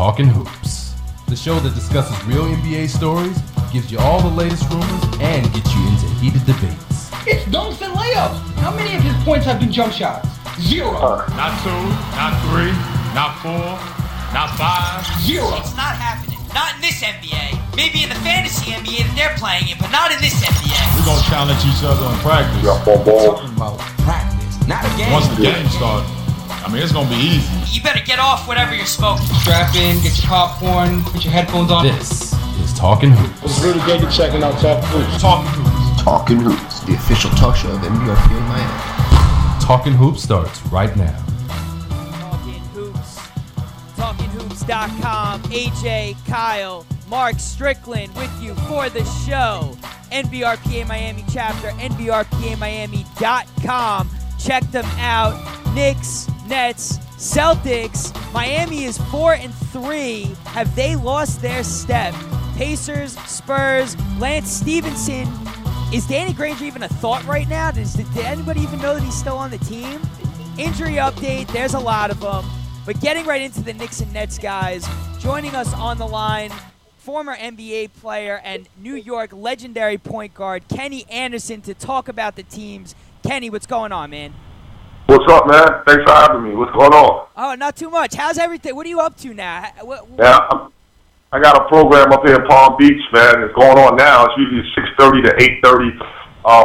Talkin Hoopz, the show that discusses real NBA stories, gives you all the latest rumors, and gets you into heated debates. It's dunks and layups. How many of his points have been jump shots? 0. Not 2, not 3, not 4, not 5. 0. It's not happening. Not in this NBA. Maybe in the fantasy NBA that they're playing in, but not in this NBA. We're going to challenge each other in practice. Talking about practice, not a game. Once the game starts, I mean, it's going to be easy. You better get off whatever you're smoking. Strap in, get your popcorn, put your headphones on. This is Talkin Hoopz. It's really great to checking out Talkin Hoopz. Talking Hoops. Talkin Hoopz, the official talk show of NBRP in Miami. Talkin Hoopz starts right now. Talkin Hoopz. TalkinHoops.com. AJ, Kyle, Mark Strickland with you for the show. NBRPA Miami chapter, NBRPAMiami.com. Check them out. Knicks, Nets, Celtics. Miami is 4-3. Have they lost their step? Pacers, Spurs, Lance Stevenson. Is Danny Granger even a thought right now? Did anybody even know that he's still on the team? Injury update, there's a lot of them. But getting right into the Knicks and Nets, guys. Joining us on the line, former NBA player and New York legendary point guard, Kenny Anderson, to talk about the teams. Kenny, what's going on, man? What's up, man? Thanks for having me. What's going on? Oh, not too much. How's everything? What are you up to now? Yeah, I got a program up here in Palm Beach, man. It's going on now. It's usually 6:30 to 8:30.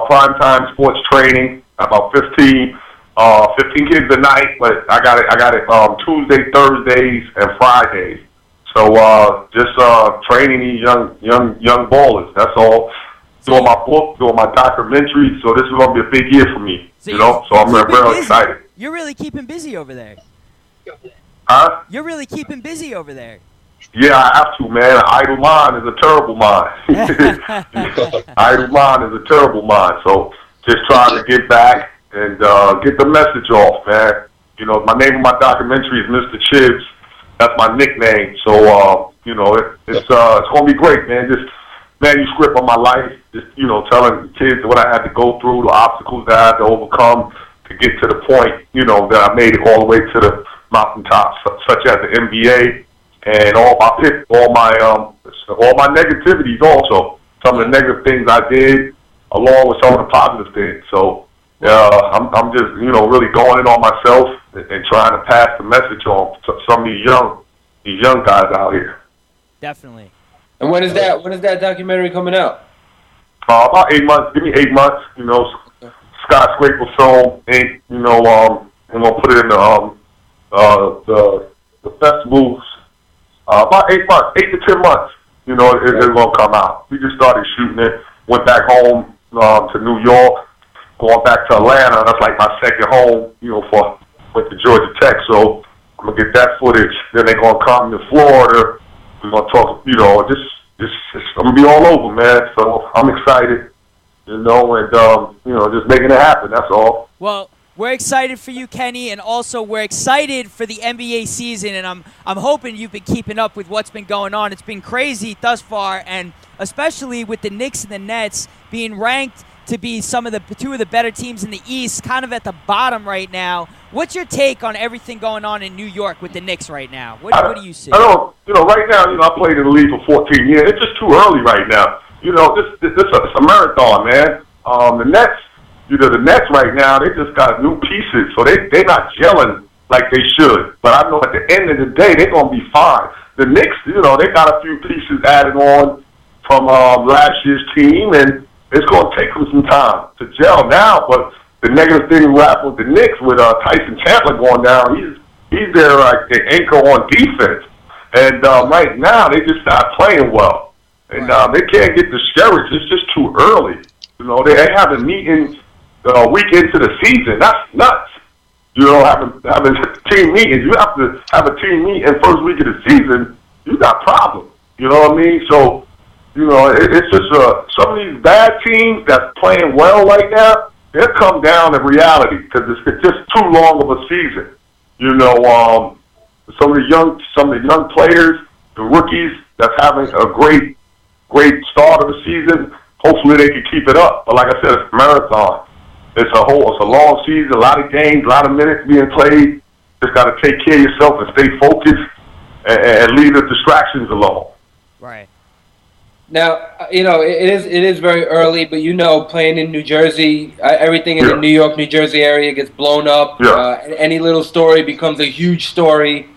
Primetime sports training. About 15 kids a night, but I got it Tuesday, Thursdays, and Fridays. So just training these young ballers. That's all. Doing my book, doing my documentary. So this is gonna be a big year for me. So So I'm real excited. You're really keeping busy over there. Huh? You're really keeping busy over there. Yeah, I have to, man. An idle mind is a terrible mind. Idle mind is a terrible mind. So just trying to get back and get the message off, man. You know, my name of my documentary is Mr. Chibs. That's my nickname. So it's gonna be great, man. Just manuscript of my life. Just telling kids what I had to go through, the obstacles that I had to overcome to get to the point, that I made it all the way to the mountaintops, such as the NBA. And all my negativities also. Some of the negative things I did, along with some of the positive things. So I'm just really going in on myself and trying to pass the message on to some of these young guys out here. Definitely. And when is that documentary coming out? About 8 months. Give me 8 months. Skyscraper film. I'm gonna put it in the festivals. About 8 months, 8 to 10 months, it's going to come out. We just started shooting it, went back home to New York, going back to Atlanta. That's like my second home, went to Georgia Tech. So I'm going to get that footage. Then they're going to come to Florida. We're going to talk, I'm going to be all over, man. So I'm excited, and, just making it happen. That's all. Well, we're excited for you, Kenny, and also we're excited for the NBA season, and I'm hoping you've been keeping up with what's been going on. It's been crazy thus far, and especially with the Knicks and the Nets being ranked to be two of the better teams in the East, kind of at the bottom right now. What's your take on everything going on in New York with the Knicks right now? What do you see? I don't, right now, I played in the league for 14 years. It's just too early right now. This is a marathon, man. The Nets. The Nets right now, they just got new pieces, so they're not gelling like they should. But I know at the end of the day, they're going to be fine. The Knicks, they got a few pieces added on from last year's team, and it's going to take them some time to gel now. But the negative thing we have with the Knicks, with Tyson Chandler going down, he's their anchor on defense. And right now, they just not playing well. And they can't get discouraged. It's just too early. They have a meeting a week into the season. That's nuts. Having team meetings. You have to have a team meeting first week of the season. You got problems. You know what I mean? So, it's just some of these bad teams that's playing well right now, they'll come down to reality because it's just too long of a season. Some of the young players, the rookies that's having a great start of the season, hopefully they can keep it up. But like I said, it's a marathon. It's a long season, a lot of games, a lot of minutes being played. Just got to take care of yourself and stay focused and leave the distractions alone. Right. Now, it is very early, but playing in New Jersey, everything in the New York, New Jersey area gets blown up. Yeah. Any little story becomes a huge story.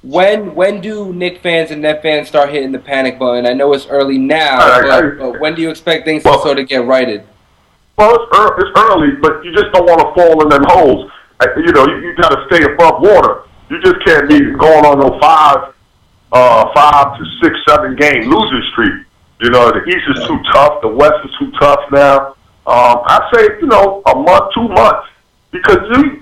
When do Knicks fans and Net fans start hitting the panic button? I know it's early now, but when do you expect things to sort of get righted? Well, it's early, but you just don't want to fall in them holes. You got to stay above water. You just can't be going on no 5 to 6, 7 game losing streak. The East is too tough. The West is too tough now. I say, a month, 2 months. Because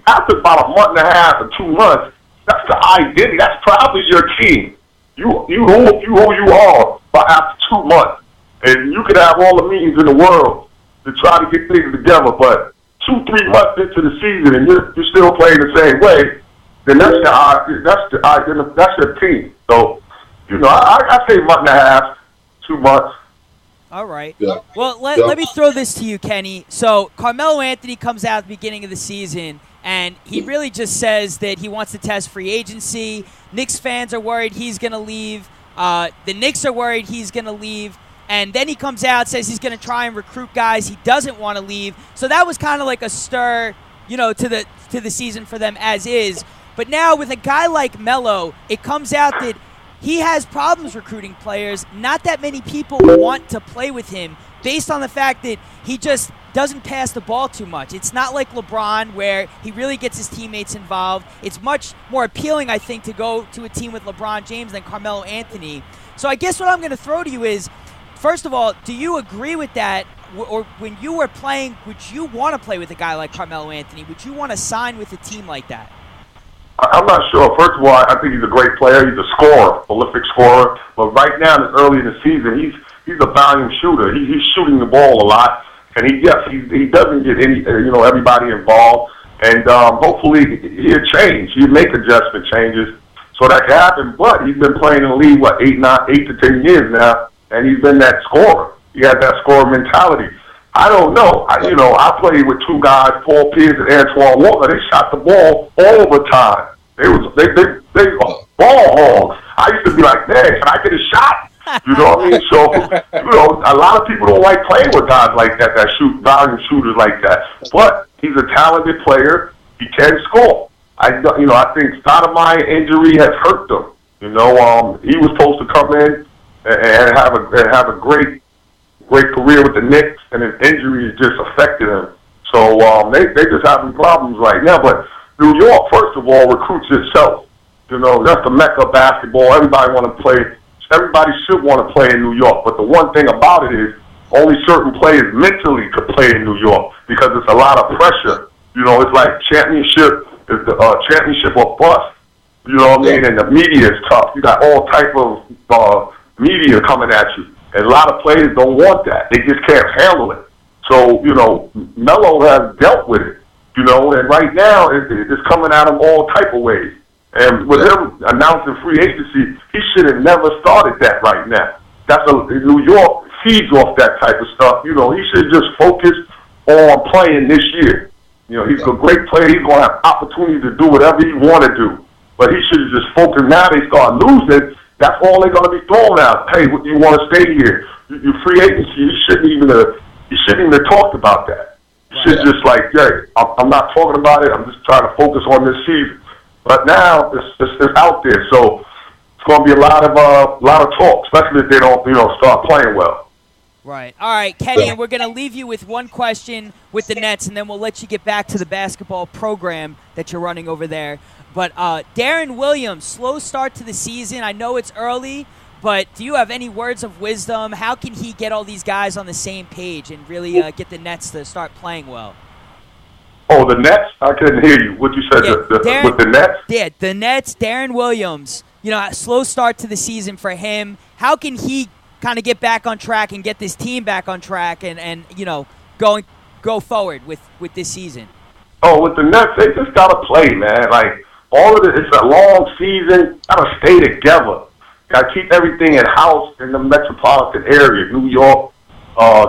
after about a month and a half or 2 months, that's the identity. That's probably your team. You who you are by after 2 months. And you could have all the meetings in the world to try to get things together. But 2-3 months into the season and you're still playing the same way, then that's your team. So, I say month and a half, 2 months. All right. Yeah. Well, let me throw this to you, Kenny. So Carmelo Anthony comes out at the beginning of the season, and he really just says that he wants to test free agency. Knicks fans are worried he's going to leave. The Knicks are worried he's going to leave. And then he comes out, says he's going to try and recruit guys. He doesn't want to leave. So that was kind of like a stir, to the season for them as is. But now with a guy like Melo, it comes out that he has problems recruiting players. Not that many people want to play with him based on the fact that he just doesn't pass the ball too much. It's not like LeBron where he really gets his teammates involved. It's much more appealing, I think, to go to a team with LeBron James than Carmelo Anthony. So I guess what I'm going to throw to you is, first of all, do you agree with that? Or when you were playing, would you want to play with a guy like Carmelo Anthony? Would you want to sign with a team like that? I'm not sure. First of all, I think he's a great player. He's a scorer, prolific scorer. But right now, it's early in the season. He's a volume shooter. He's shooting the ball a lot, and he doesn't get everybody involved. And hopefully he'll change. He'll make adjustment changes so that can happen. But he's been playing in the league 8 to 10 years now, and he's been that scorer. He has that scorer mentality. I don't know. I played with 2 guys, Paul Pierce and Antoine Walker. They shot the ball all the time. They ball hogs. I used to be like, man, can I get a shot? You know what I mean? So, a lot of people don't like playing with guys like that shoot volume shooters like that. But he's a talented player. He can score. I think Stoudemire injury has hurt them. He was supposed to come in and have a great career with the Knicks, and his injury has just affected him. So they just having problems right now. But New York, first of all, recruits itself. That's the mecca of basketball. Everybody want to play. Everybody should want to play in New York. But the one thing about it is only certain players mentally could play in New York because it's a lot of pressure. It's like championship is the championship or bust. You know what I mean? And the media is tough. You got all type of media coming at you. And a lot of players don't want that. They just can't handle it. So, Melo has dealt with it, and right now it's coming at him all type of ways. And with him announcing free agency, he should have never started that right now. New York feeds off that type of stuff. He should just focus on playing this year. He's a great player. He's going to have opportunity to do whatever he want to do. But he should have just focused. Now they start losing. That's all they're going to be throwing out. Hey, you want to stay here? You free agency. You shouldn't even have talked about that. You should just hey, I'm not talking about it. I'm just trying to focus on this season. But now it's out there, so it's going to be a lot of talk, especially if they don't start playing well. Right. All right, Kenny, and we're going to leave you with one question with the Nets, and then we'll let you get back to the basketball program that you're running over there. But Darren Williams, slow start to the season. I know it's early, but do you have any words of wisdom? How can he get all these guys on the same page and really get the Nets to start playing well? Oh, the Nets? I couldn't hear you. What you said, with the Nets? Yeah, the Nets, Darren Williams, slow start to the season for him. How can he kind of get back on track and get this team back on track and go forward with this season? Oh, with the Nets, they just got to play, man. All of it, it's a long season. Got to stay together. Got to keep everything in-house in the metropolitan area, New York,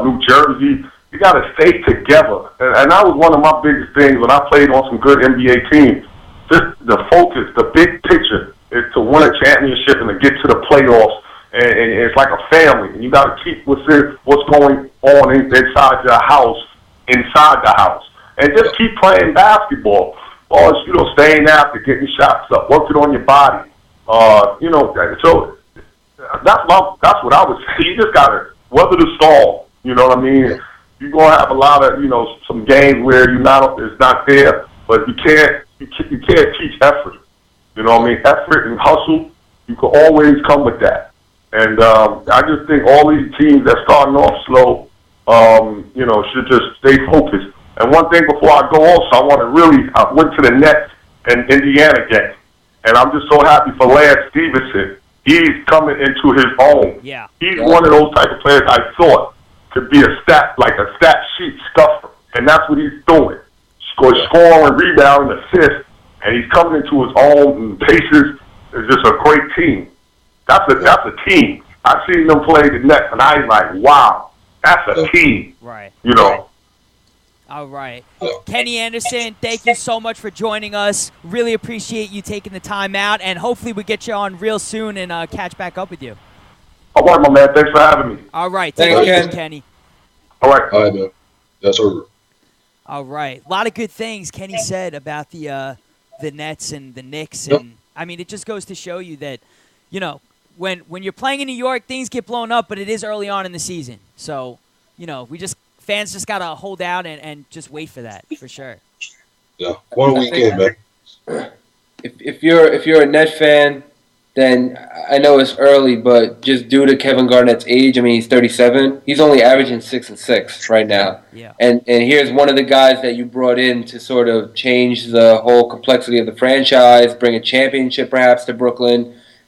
New Jersey. You got to stay together. And that was one of my biggest things when I played on some good NBA teams. Just the focus, the big picture. is to win a championship and to get to the playoffs. And it's like a family. And you got to keep what's going on inside your house, inside the house. And just keep playing basketball. Or, staying after, getting shots up, working on your body. So that's what I would say. You just got to weather the storm. You know what I mean? You're going to have a lot of, some games where it's not there, but you can't teach effort. You know what I mean? Effort and hustle, you can always come with that. And I just think all these teams that starting off slow, should just stay focused. And one thing before I go also, I went to the Nets and Indiana game. And I'm just so happy for Lance Stevenson. He's coming into his own. Yeah. He's one of those type of players I thought could be a stat sheet stuffer. And that's what he's doing. Scoring, rebounding, assist. And he's coming into his own, and Pacers is just a great team. That's a team. I've seen them play the Nets, and I'm like, wow, that's a team. Right. All right. Kenny Anderson, thank you so much for joining us. Really appreciate you taking the time out, and hopefully we get you on real soon and catch back up with you. All right, my man. Thanks for having me. All right. Thank you, Kenny. All right. All right, man. That's over. All right. A lot of good things Kenny said about the Nets and the Knicks. And, I mean, it just goes to show you that, when you're playing in New York, things get blown up, but it is early on in the season. So, fans just got to hold out and just wait for that, for sure. Yeah, one weekend, man. If you're a Net fan, then I know it's early, but just due to Kevin Garnett's age, I mean, he's 37. He's only averaging 6 and 6 right now. Yeah. And here's one of the guys that you brought in to sort of change the whole complexity of the franchise, bring a championship perhaps to Brooklyn,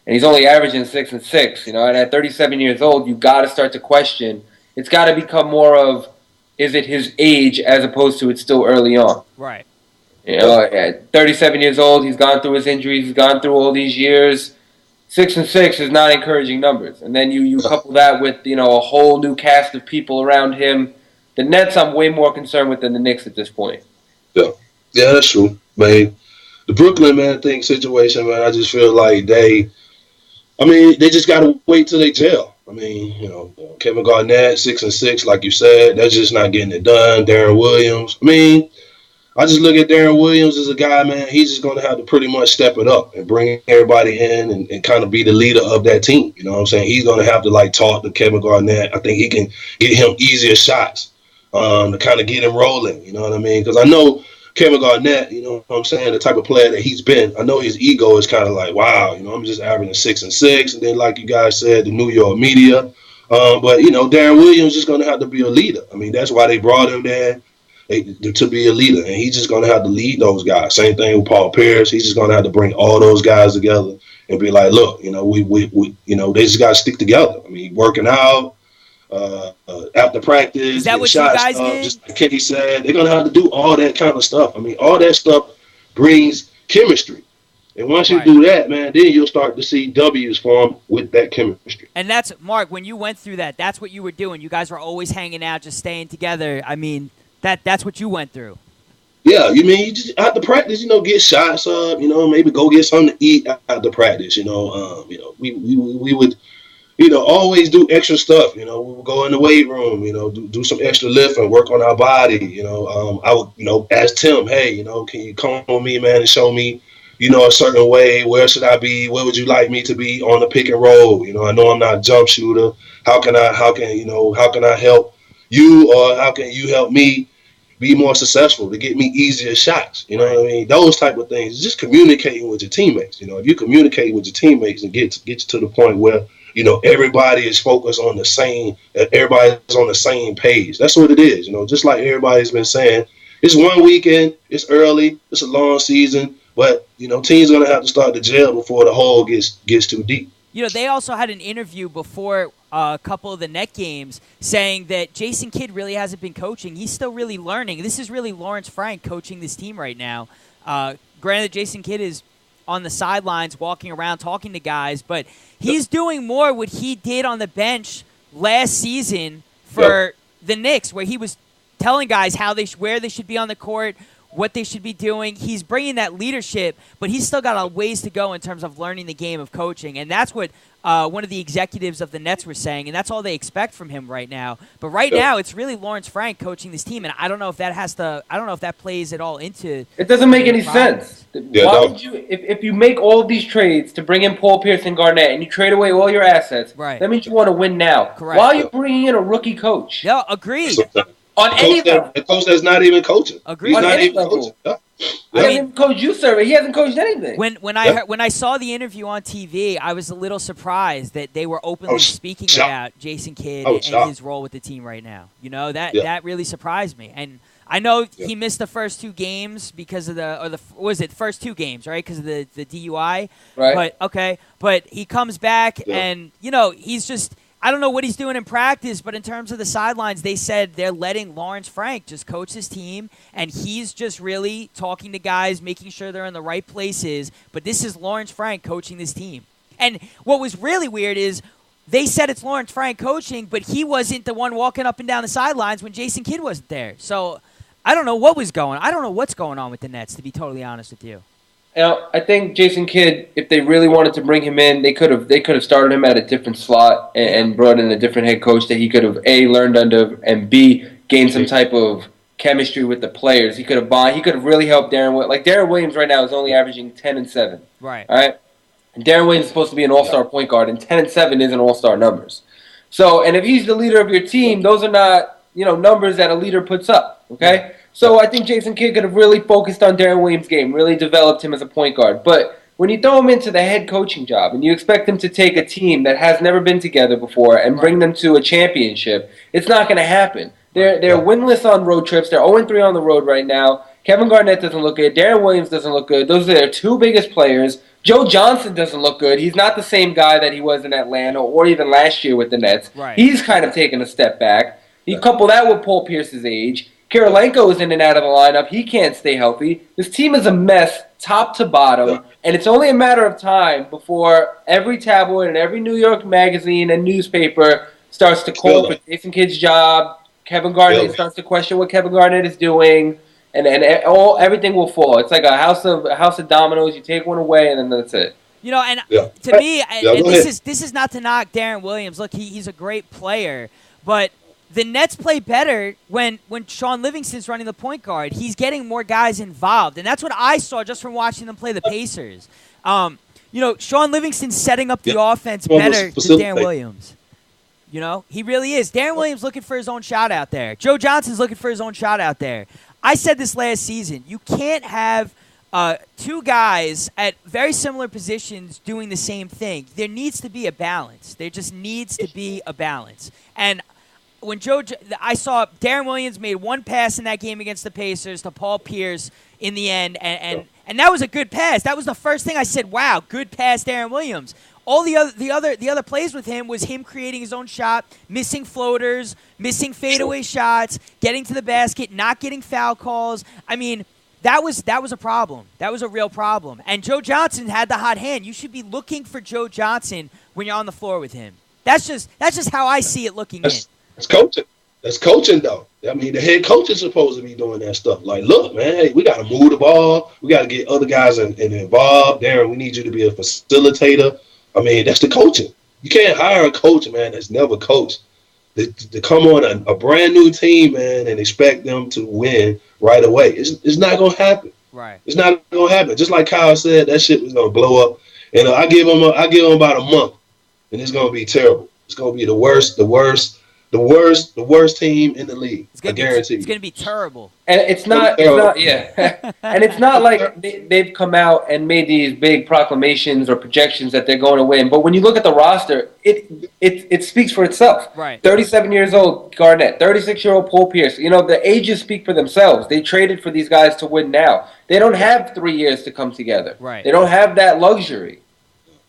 and he's only averaging 6 and 6. And at 37 years old, you got to start to question. It's got to become more of, is it his age as opposed to it's still early on? Right. At 37 years old, he's gone through his injuries, he's gone through all these years. 6 and 6 is not encouraging numbers. And then you couple that with, a whole new cast of people around him. The Nets I'm way more concerned with than the Knicks at this point. Yeah, that's true. Man, the Brooklyn, thing situation, man, I just feel like they just got to wait till they gel. I mean, Kevin Garnett, 6 and 6, like you said, that's just not getting it done. Darren Williams. I just look at Darren Williams as a guy, man, he's just going to have to pretty much step it up and bring everybody in and kind of be the leader of that team. You know what I'm saying? He's going to have to, talk to Kevin Garnett. I think he can get him easier shots to kind of get him rolling. You know what I mean? Because I know Kevin Garnett, you know what I'm saying, the type of player that he's been, I know his ego is kind of like, wow, I'm just averaging 6 and 6. And then, like you guys said, the New York media. But, Darren Williams is going to have to be a leader. That's why they brought him there. To be a leader, and he's just going to have to lead those guys. Same thing with Paul Pierce. He's just going to have to bring all those guys together and be like, look, we they just got to stick together. Working out, after practice, is that what you guys did? Just like Kenny said, they're going to have to do all that kind of stuff. All that stuff brings chemistry. And once you do that, man, then you'll start to see W's form with that chemistry. And that's, Mark, when you went through that, that's what you were doing. You guys were always hanging out, just staying together. That's what you went through. Yeah, you just after practice, get shots up, maybe go get something to eat after practice, we would, always do extra stuff, we would go in the weight room, do some extra lifting, work on our body, I would, ask Tim, hey, can you come on me, man, and show me, a certain way, where should I be, where would you like me to be on the pick and roll, I know I'm not a jump shooter, how can I help you, or how can you help me be more successful to get me easier shots? You know what I mean? Those type of things. Just communicating with your teammates. If you communicate with your teammates and get you to the point where everybody is focused on the same. Everybody's on the same page. That's what it is. Just like everybody's been saying, it's one weekend. It's early. It's a long season. But teams gonna have to start to gel before the hole gets too deep. They also had an interview before a couple of the Net games saying that Jason Kidd really hasn't been coaching. He's still really learning. This is really Lawrence Frank coaching this team right now. Granted, Jason Kidd is on the sidelines walking around talking to guys, but he's doing more what he did on the bench last season for the Knicks, where he was telling guys where they should be on the court, what they should be doing. He's bringing that leadership, but he's still got a ways to go in terms of learning the game of coaching, and that's what one of the executives of the Nets were saying, and that's all they expect from him right now. But right now, it's really Lawrence Frank coaching this team, and I don't know if that plays at all into. It doesn't make any sense. Why would you, if you make all of these trades to bring in Paul Pierce and Garnett, and you trade away all your assets, that means you want to win now. Correct. Why are you bringing in a rookie coach? No, agreed. On any level. A coach that's not even coaching. Agreed. He's not even level. coaching. He hasn't even coached you, sir. He hasn't coached anything. When I saw the interview on TV, I was a little surprised that they were openly speaking about Jason Kidd and his role with the team right now. You know, that really surprised me. And I know he missed the first 2 games because of first 2 games, right? Because of the DUI. Right. But he comes back and, you know, he's just – I don't know what he's doing in practice, but in terms of the sidelines, they said they're letting Lawrence Frank just coach his team, and he's just really talking to guys, making sure they're in the right places. But this is Lawrence Frank coaching this team. And what was really weird is they said it's Lawrence Frank coaching, but he wasn't the one walking up and down the sidelines when Jason Kidd wasn't there. So I don't know what's going on with the Nets, to be totally honest with you. You know, I think Jason Kidd, if they really wanted to bring him in, they could have started him at a different slot and brought in a different head coach that he could have A, learned under, and B, gained some type of chemistry with the players. He could have really helped Darren. Like Darren Williams right now is only averaging 10 and 7. Right. All right. And Darren Williams is supposed to be an all-star point guard, and 10 and 7 isn't all-star numbers. So, and if he's the leader of your team, those are not numbers that a leader puts up. Okay. So I think Jason Kidd could have really focused on Darren Williams' game, really developed him as a point guard. But when you throw him into the head coaching job and you expect him to take a team that has never been together before and bring them to a championship, it's not going to happen. They're winless on road trips. They're 0-3 on the road right now. Kevin Garnett doesn't look good. Darren Williams doesn't look good. Those are their 2 biggest players. Joe Johnson doesn't look good. He's not the same guy that he was in Atlanta or even last year with the Nets. Right. He's kind of taken a step back. You couple that with Paul Pierce's age. Kirilenko is in and out of the lineup. He can't stay healthy. This team is a mess, top to bottom, and it's only a matter of time before every tabloid and every New York magazine and newspaper starts to call for Jason Kidd's job. Kevin Garnett starts to question what Kevin Garnett is doing, and everything will fall. It's like a house of dominoes. You take one away, and then that's it. You know, and to me, and this is not to knock Darren Williams. Look, he's a great player, but the Nets play better when Sean Livingston's running the point guard. He's getting more guys involved, and that's what I saw just from watching them play the Pacers. Sean Livingston's setting up the offense better than Darren Williams. You know, he really is. Darren Williams looking for his own shot out there. Joe Johnson's looking for his own shot out there. I said this last season. You can't have 2 guys at very similar positions doing the same thing. There needs to be a balance. There just needs to be a balance. And when I saw Darren Williams made 1 pass in that game against the Pacers to Paul Pierce in the end, and that was a good pass. That was the first thing I said. Wow, good pass, Darren Williams. All the other plays with him was him creating his own shot, missing floaters, missing fadeaway shots, getting to the basket, not getting foul calls. I mean, that was a problem. That was a real problem. And Joe Johnson had the hot hand. You should be looking for Joe Johnson when you're on the floor with him. That's just how I see it looking in. That's coaching. That's coaching, though. I mean, the head coach is supposed to be doing that stuff. Like, look, man, hey, we got to move the ball. We got to get other guys involved. Darren, we need you to be a facilitator. I mean, that's the coaching. You can't hire a coach, man, that's never coached. To come on a brand new team, man, and expect them to win right away. It's not going to happen. Right. It's not going to happen. Just like Kyle said, that shit was going to blow up. And I give him about a month, and it's going to be terrible. It's going to be the worst team in the league. I guarantee you. It's going to be terrible. And it's not and it's not like they've come out and made these big proclamations or projections that they're going to win. But when you look at the roster, it speaks for itself. Right. 37 years old, Garnett. 36-year-old Paul Pierce. You know, the ages speak for themselves. They traded for these guys to win now. They don't have 3 years to come together. Right. They don't have that luxury.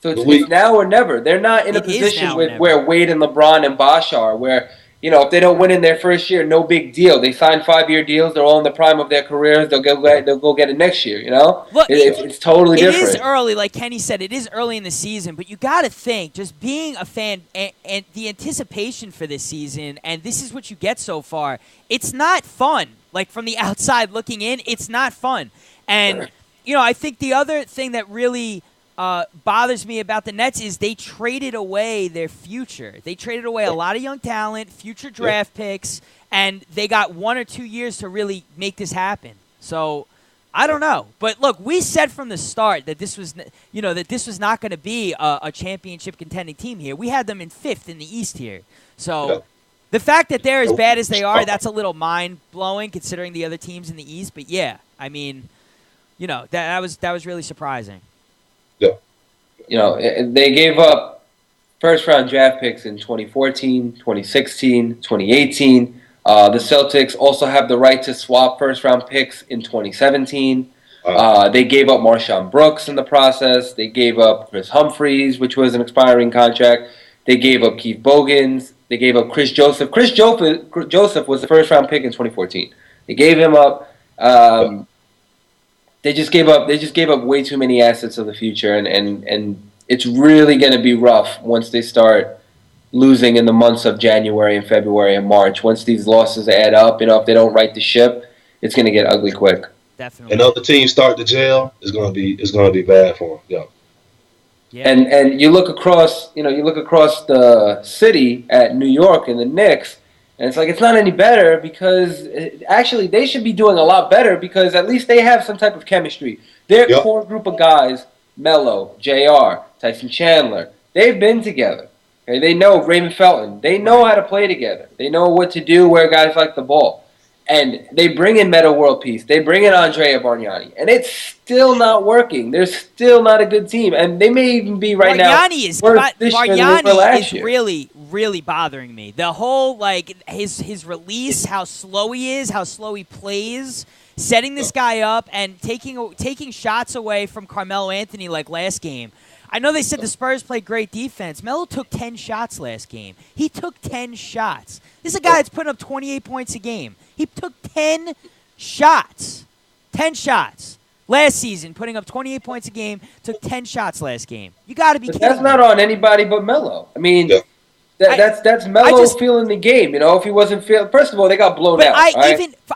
So it's now or never. They're not in a position where Wade and LeBron and Bosh are, where, you know, if they don't win in their first year, no big deal. They sign 5-year deals. They're all in the prime of their careers. They'll go get it next year, you know? Look, it's totally different. It is early, like Kenny said. It is early in the season, but you got to think, just being a fan and the anticipation for this season, and this is what you get so far, it's not fun. Like, from the outside looking in, it's not fun. And, I think the other thing that really bothers me about the Nets is they traded away their future. They traded away a lot of young talent, future draft picks, and they got 1 or 2 years to really make this happen. So I don't know. But look, we said from the start that this was, not going to be a championship contending team here. We had them in 5th in the East here. So the fact that they're as bad as they are, that's a little mind-blowing considering the other teams in the East. But yeah, I mean, that was really surprising. Yeah. They gave up first-round draft picks in 2014, 2016, 2018. The Celtics also have the right to swap first-round picks in 2017. They gave up Marshawn Brooks in the process. They gave up Chris Humphries, which was an expiring contract. They gave up Keith Bogans. They gave up Chris Joseph. Chris Joseph was the first-round pick in 2014. They gave him up. They just gave up way too many assets of the future, and it's really going to be rough once they start losing in the months of January and February and March. Once these losses add up, if they don't right the ship, it's going to get ugly quick. Definitely. And other teams start to jail, it's going to be bad for them. Yeah. And you look across the city at New York and the Knicks. And it's like, it's not any better because actually they should be doing a lot better because at least they have some type of chemistry. Their core group of guys, Melo, JR, Tyson Chandler, they've been together. Okay? They know Raymond Felton. They know how to play together. They know what to do where guys like the ball. And they bring in Meta World Peace. They bring in Andrea Bargnani. And it's still not working. They're still not a good team. And they may even be Bargnani is year. really, really bothering me. The whole, his release, how slow he is, how slow he plays, setting this guy up and taking shots away from Carmelo Anthony like last game. I know they said the Spurs played great defense. Melo took 10 shots last game. He took 10 shots. This is a guy that's putting up 28 points a game. He took 10 shots. 10 shots. Last season, putting up 28 points a game, took 10 shots last game. You got to be kidding me. That's not on anybody but Melo. I mean, that's Melo feeling the game. If he wasn't feeling, first of all, they got blown out.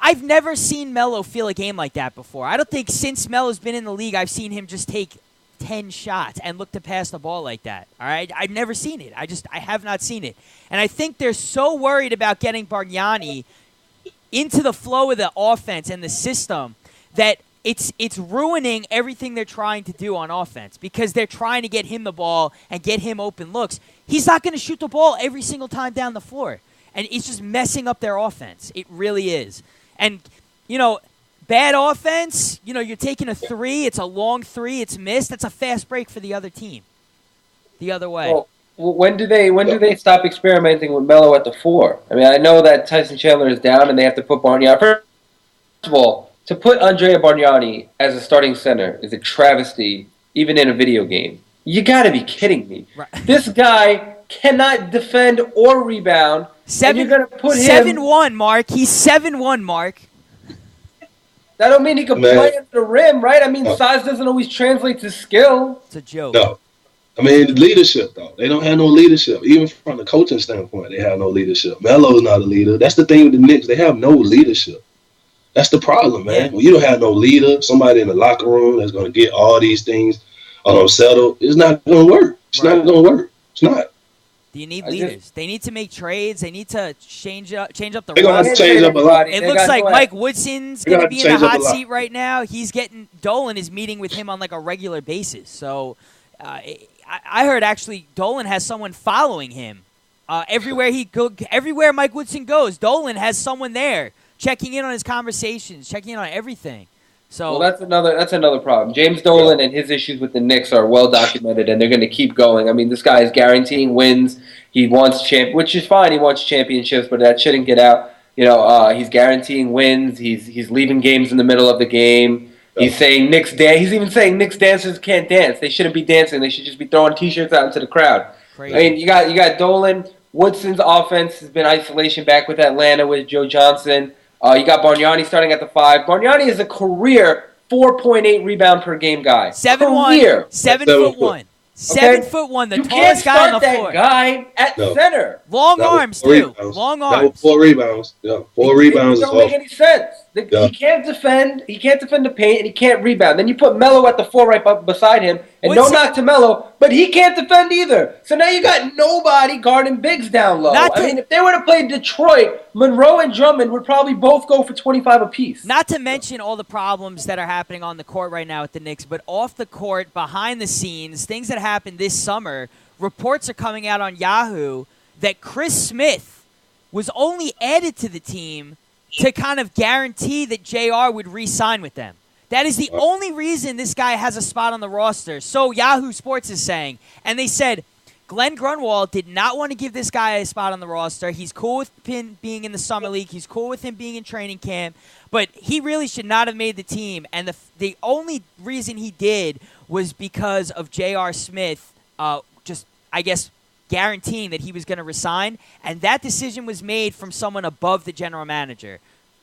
I've never seen Melo feel a game like that before. I don't think since Melo's been in the league, I've seen him just take 10 shots and look to pass the ball like that. All right, I've never seen it. I have not seen it, and I think they're so worried about getting Bargnani into the flow of the offense and the system that it's ruining everything they're trying to do on offense because they're trying to get him the ball and get him open looks. He's not going to shoot the ball every single time down the floor, and it's just messing up their offense. It really is, and bad offense, you're taking a 3. It's a long 3. It's missed. That's a fast break for the other team. The other way. Well, when do they stop experimenting with Melo at the 4? I mean, I know that Tyson Chandler is down and they have to put Bargnani. First of all, to put Andrea Bargnani as a starting center is a travesty, even in a video game. You got to be kidding me. Right. This guy cannot defend or rebound. And you're going to put him 7-1, Mark. He's 7-1, Mark. That don't mean he can play at the rim, right? I mean, size doesn't always translate to skill. It's a joke. No. I mean, leadership, though. They don't have no leadership. Even from the coaching standpoint, they have no leadership. Melo's not a leader. That's the thing with the Knicks. They have no leadership. That's the problem, man. When you don't have no leader, somebody in the locker room that's going to get all these things settled, it's not going to work. It's not going to work. It's not. You need leaders. They need to make trades. They need to change up the roster. They're going to change up a lot. It looks like Mike Woodson's going to be in the hot seat right now. Dolan is meeting with him on a regular basis. So I heard actually Dolan has someone following him. Everywhere Mike Woodson goes, Dolan has someone there checking in on his conversations, checking in on everything. So that's another problem. James Dolan and his issues with the Knicks are well documented, and they're going to keep going. I mean, this guy is guaranteeing wins. He wants which is fine. He wants championships, but that shouldn't get out. He's guaranteeing wins. He's leaving games in the middle of the game. He's saying Knicks dance. He's even saying Knicks dancers can't dance. They shouldn't be dancing. They should just be throwing T-shirts out into the crowd. Crazy. I mean, you got Dolan. Woodson's offense has been isolation back with Atlanta with Joe Johnson. You got Bargnani starting at the 5. Bargnani is a career 4.8 rebound per game guy. 7'1", 7'1". 7'1", the tallest guy on the floor. You can't start that guy at center. Long arms, too. Long arms. 4 rebounds. Yeah, 4 rebounds. It don't make any sense. He can't defend. He can't defend the paint, and he can't rebound. Then you put Melo at the 4 right beside him, and no knock to Melo, but he can't defend either. So now you got nobody guarding bigs down low. I mean, if they would have played Detroit, Monroe and Drummond would probably both go for 25 apiece. Not to mention all the problems that are happening on the court right now with the Knicks, but off the court, behind the scenes, things that happened this summer. Reports are coming out on Yahoo that Chris Smith was only added to the team to kind of guarantee that JR would re-sign with them. That is the only reason this guy has a spot on the roster. So Yahoo Sports is saying. And they said Glenn Grunwald did not want to give this guy a spot on the roster. He's cool with him being in the Summer League. He's cool with him being in training camp. But he really should not have made the team. And the only reason he did was because of J.R. Smith just, I guess, guaranteeing that he was going to resign, and that decision was made from someone above the general manager.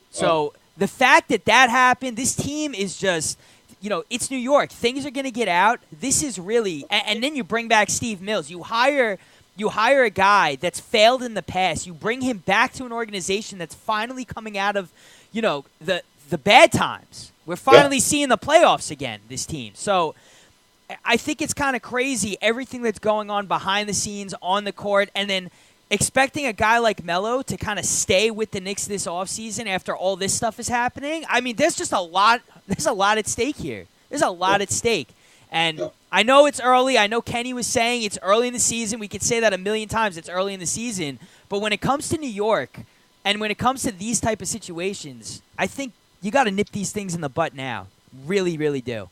So the fact that happened, this team is just, it's New York. Things are going to get out. This is really, and then you bring back Steve Mills. You hire a guy that's failed in the past. You bring him back to an organization that's finally coming out of, the bad times. We're finally seeing the playoffs again, this team. So I think it's kind of crazy, everything that's going on behind the scenes on the court, and then expecting a guy like Melo to kind of stay with the Knicks this offseason after all this stuff is happening. I mean, there's just a lot at stake here. There's a lot at stake. And I know it's early. I know Kenny was saying it's early in the season. We could say that a million times. It's early in the season. But when it comes to New York and when it comes to these type of situations, I think you got to nip these things in the butt now. Really, really do.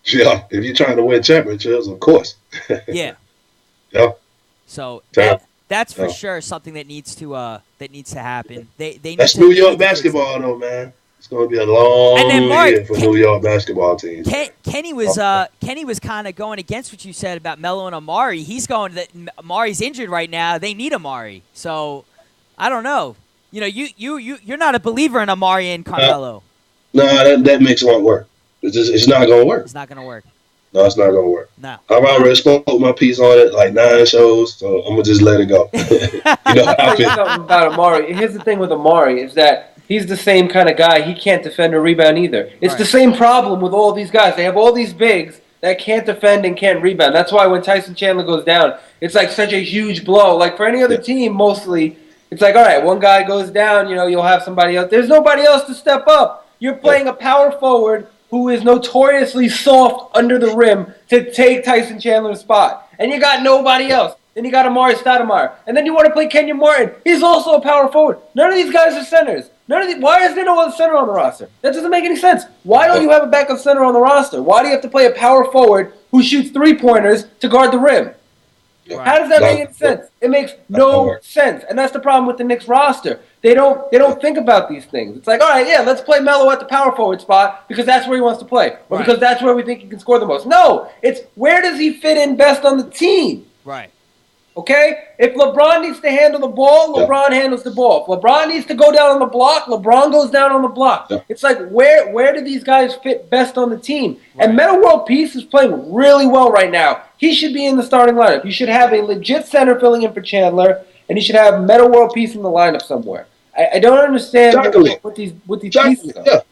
Yeah, if you're trying to win championships, of course. Yeah. Yeah. So that's for sure something that needs to happen. They that's New York basketball, though, man. It's going to be a long year for New York basketball teams. Kenny was kind of going against what you said about Melo and Amari. He's going that Amari's injured right now. They need Amari. So I don't know. You're not a believer in Amari and Carmelo. No, that mix won't work. It's not going to work. It's not going to work. No, it's not going to work. No. I've already spoke my piece on it, like 9 shows, so I'm going to just let it go. I'll tell you something about Amari. Here's the thing with Amari is that he's the same kind of guy. He can't defend or rebound either. It's the same problem with all these guys. They have all these bigs that can't defend and can't rebound. That's why when Tyson Chandler goes down, it's like such a huge blow. Like for any other team, mostly, it's like, all right, one guy goes down, you'll have somebody else. There's nobody else to step up. You're playing a power forward who is notoriously soft under the rim to take Tyson Chandler's spot. And you got nobody else. Then you got Amari Stoudemire. And then you want to play Kenyon Martin. He's also a power forward. None of these guys are centers. Why is there no other center on the roster? That doesn't make any sense. Why don't you have a backup center on the roster? Why do you have to play a power forward who shoots 3-pointers to guard the rim? How does that make any sense? It makes no sense. And that's the problem with the Knicks roster. They don't think about these things. It's like, all right, yeah, let's play Melo at the power forward spot because that's where he wants to play. Or because that's where we think he can score the most. No, it's where does he fit in best on the team? Right. Okay? If LeBron needs to handle the ball, LeBron handles the ball. If LeBron needs to go down on the block, LeBron goes down on the block. It's like, where do these guys fit best on the team? Right. And Metta World Peace is playing really well right now. He should be in the starting lineup. You should have a legit center filling in for Chandler, and you should have Metta World Peace in the lineup somewhere. I don't understand what these pieces are.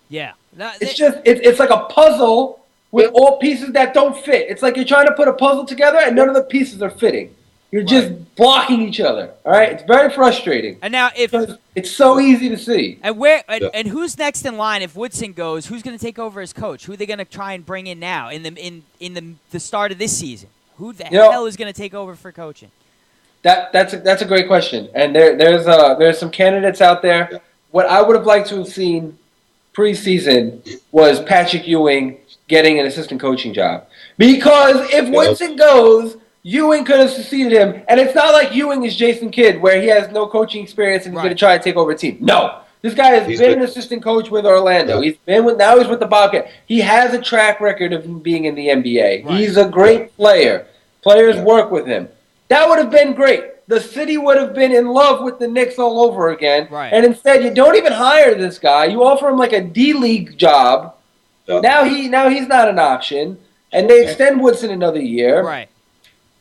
Yeah. It's like a puzzle with all pieces that don't fit. It's like you're trying to put a puzzle together, and none of the pieces are fitting. You're just blocking each other. All right, it's very frustrating. And now, it's so easy to see. And and who's next in line if Woodson goes? Who's going to take over as coach? Who are they going to try and bring in now in the start of this season? Who the hell is going to take over for coaching? That's a great question. And there's some candidates out there. Yeah. What I would have liked to have seen preseason was Patrick Ewing getting an assistant coaching job, because if Woodson goes, Ewing could have succeeded him, and it's not like Ewing is Jason Kidd, where he has no coaching experience and he's going to try to take over a team. No, this guy has been an assistant coach with Orlando. He's with the Bobcat. He has a track record of being in the NBA. Right. He's a great player. Players work with him. That would have been great. The city would have been in love with the Knicks all over again. Right. And instead, you don't even hire this guy. You offer him like a D-League job. Yeah. Now he's not an option, and they extend Woodson another year. Right.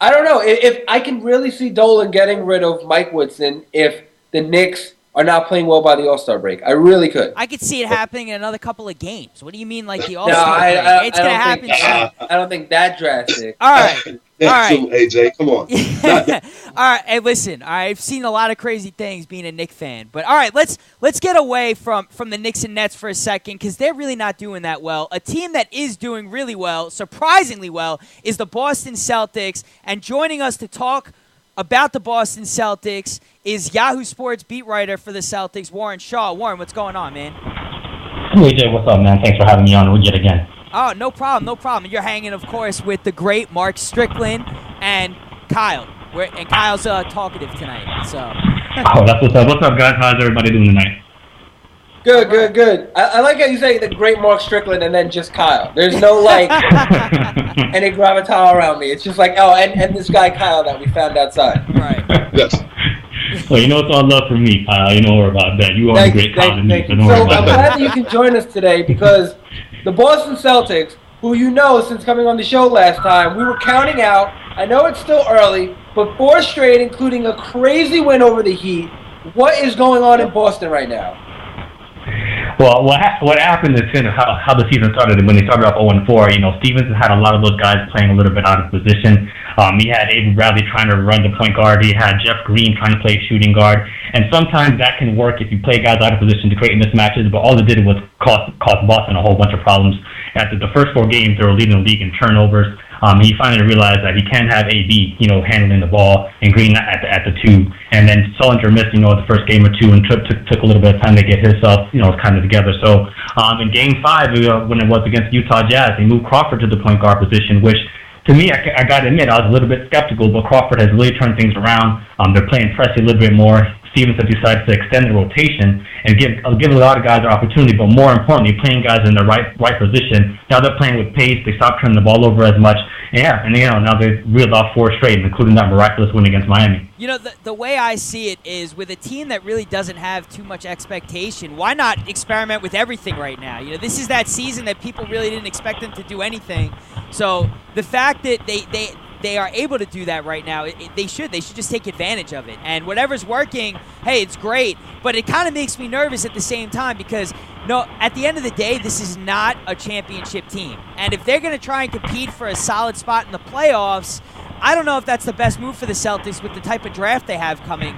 I don't know if I can really see Dolan getting rid of Mike Woodson if the Knicks are not playing well by the All-Star break. I really could. I could see it happening in another couple of games. What do you mean, like the No, All-Star break? It's going to happen soon. I don't think that drastic. All right. All right. AJ, come on. All right, hey, listen. I've seen a lot of crazy things being a Knicks fan, but all right, let's get away from the Knicks and Nets for a second because they're really not doing that well. A team that is doing really well, surprisingly well, is the Boston Celtics. And joining us to talk about the Boston Celtics is Yahoo Sports beat writer for the Celtics, Warren Shaw. Warren, what's going on, man? Hey, AJ, what's up, man? Thanks for having me on yet again. Oh, no problem, no problem. You're hanging, of course, with the great Mark Strickland and Kyle. And Kyle's talkative tonight, so. Oh, that's what's up. What's up, guys? How's everybody doing tonight? Good. I like how you say the great Mark Strickland and then just Kyle. There's no, like, any gravitas around me. It's just like, oh, and this guy Kyle that we found outside. Right. Yes. Well, you know it's all love for me, Kyle. You know more about that. You are a great comment. Thank you. So I'm glad that you can join us today because the Boston Celtics, who you know since coming on the show last time, we were counting out. I know it's still early, but 4 straight, including a crazy win over the Heat. What is going on in Boston right now? Well, what happened is kind of how the season started. When they started off 0-4, you know, Stevenson had a lot of those guys playing a little bit out of position. He had Avery Bradley trying to run the point guard. He had Jeff Green trying to play shooting guard. And sometimes that can work if you play guys out of position to create mismatches, but all it did was cost Boston a whole bunch of problems. After the first 4 games, they were leading the league in turnovers. He finally realized that he can't have AB, you know, handling the ball and Green at the 2. And then Sullinger missed, you know, the first game or 2 and took a little bit of time to get himself, you know, kind of together. So in Game 5, when it was against Utah Jazz, they moved Crawford to the point guard position, which to me, I got to admit, I was a little bit skeptical, but Crawford has really turned things around. They're playing Presti a little bit more. Stevenson decided to extend the rotation and give a lot of guys their opportunity, but more importantly, playing guys in the right position. Now they're playing with pace. They stopped turning the ball over as much. Yeah, and you know now they reeled off 4 straight, including that miraculous win against Miami. You know, the way I see it is with a team that really doesn't have too much expectation, why not experiment with everything right now? You know, this is that season that people really didn't expect them to do anything. So the fact that they are able to do that right now, they should just take advantage of it. And whatever's working, hey, it's great. But it kind of makes me nervous at the same time because, no, at the end of the day, this is not a championship team. And if they're going to try and compete for a solid spot in the playoffs, I don't know if that's the best move for the Celtics with the type of draft they have coming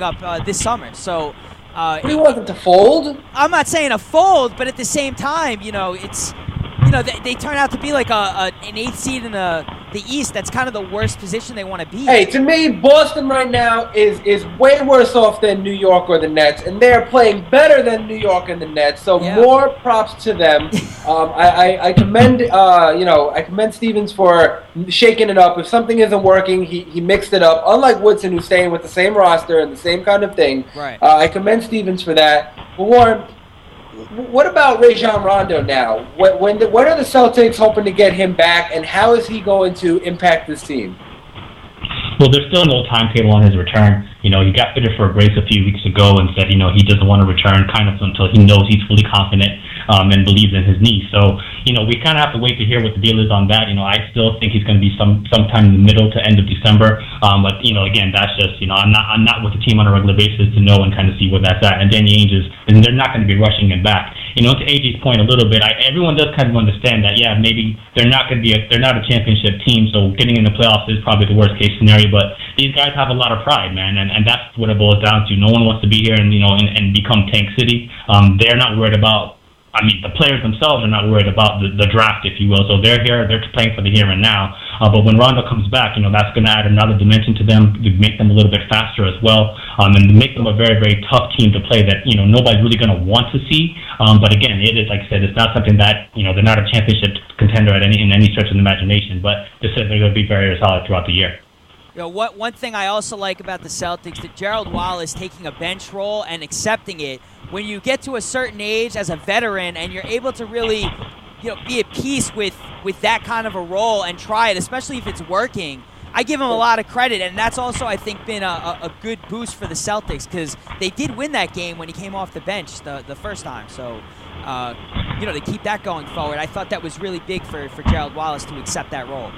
up this summer. So, what do you want them to fold? I'm not saying a fold, but at the same time, you know, it's. You know, they turn out to be like an 8th seed in the East. That's kind of the worst position they want to be. Hey, to me, Boston right now is way worse off than New York or the Nets, and they're playing better than New York and the Nets. So more props to them. I commend I commend Stevens for shaking it up. If something isn't working, he mixed it up. Unlike Woodson, who's staying with the same roster and the same kind of thing. Right. I commend Stevens for that. But Warren, what about Rajon Rondo now? When are the Celtics hoping to get him back, and how is he going to impact this team? Well, there's still no timetable on his return. You know, he got fitted for a brace a few weeks ago and said, you know, he doesn't want to return kind of until he knows he's fully confident and believes in his knee. So, you know, we kind of have to wait to hear what the deal is on that. You know, I still think he's going to be sometime in the middle to end of December. But, you know, again, that's just, you know, I'm not with the team on a regular basis to know and kind of see where that's at. And Danny Ainge and they're not going to be rushing him back. You know, to AJ's point a little bit, everyone does kind of understand that, yeah, maybe they're not a championship team, so getting in the playoffs is probably the worst case scenario. But these guys have a lot of pride, man, and that's what it boils down to. No one wants to be here and become Tank City. They're not worried about. I mean, the players themselves are not worried about the draft, if you will. So they're here, they're playing for the here and now. But when Rondo comes back, you know, that's going to add another dimension to them, to make them a little bit faster as well, and to make them a very, very tough team to play that, you know, nobody's really going to want to see. But again, it is, like I said, it's not something that, you know, they're not a championship contender in any stretch of the imagination, but they said they're going to be very, very solid throughout the year. You know, one thing I also like about the Celtics, that Gerald Wallace taking a bench role and accepting it. When you get to a certain age as a veteran and you're able to really, you know, be at peace with that kind of a role and try it, especially if it's working, I give him a lot of credit. And that's also, I think, been a good boost for the Celtics because they did win that game when he came off the bench the first time. So, you know, to keep that going forward, I thought that was really big for Gerald Wallace to accept that role.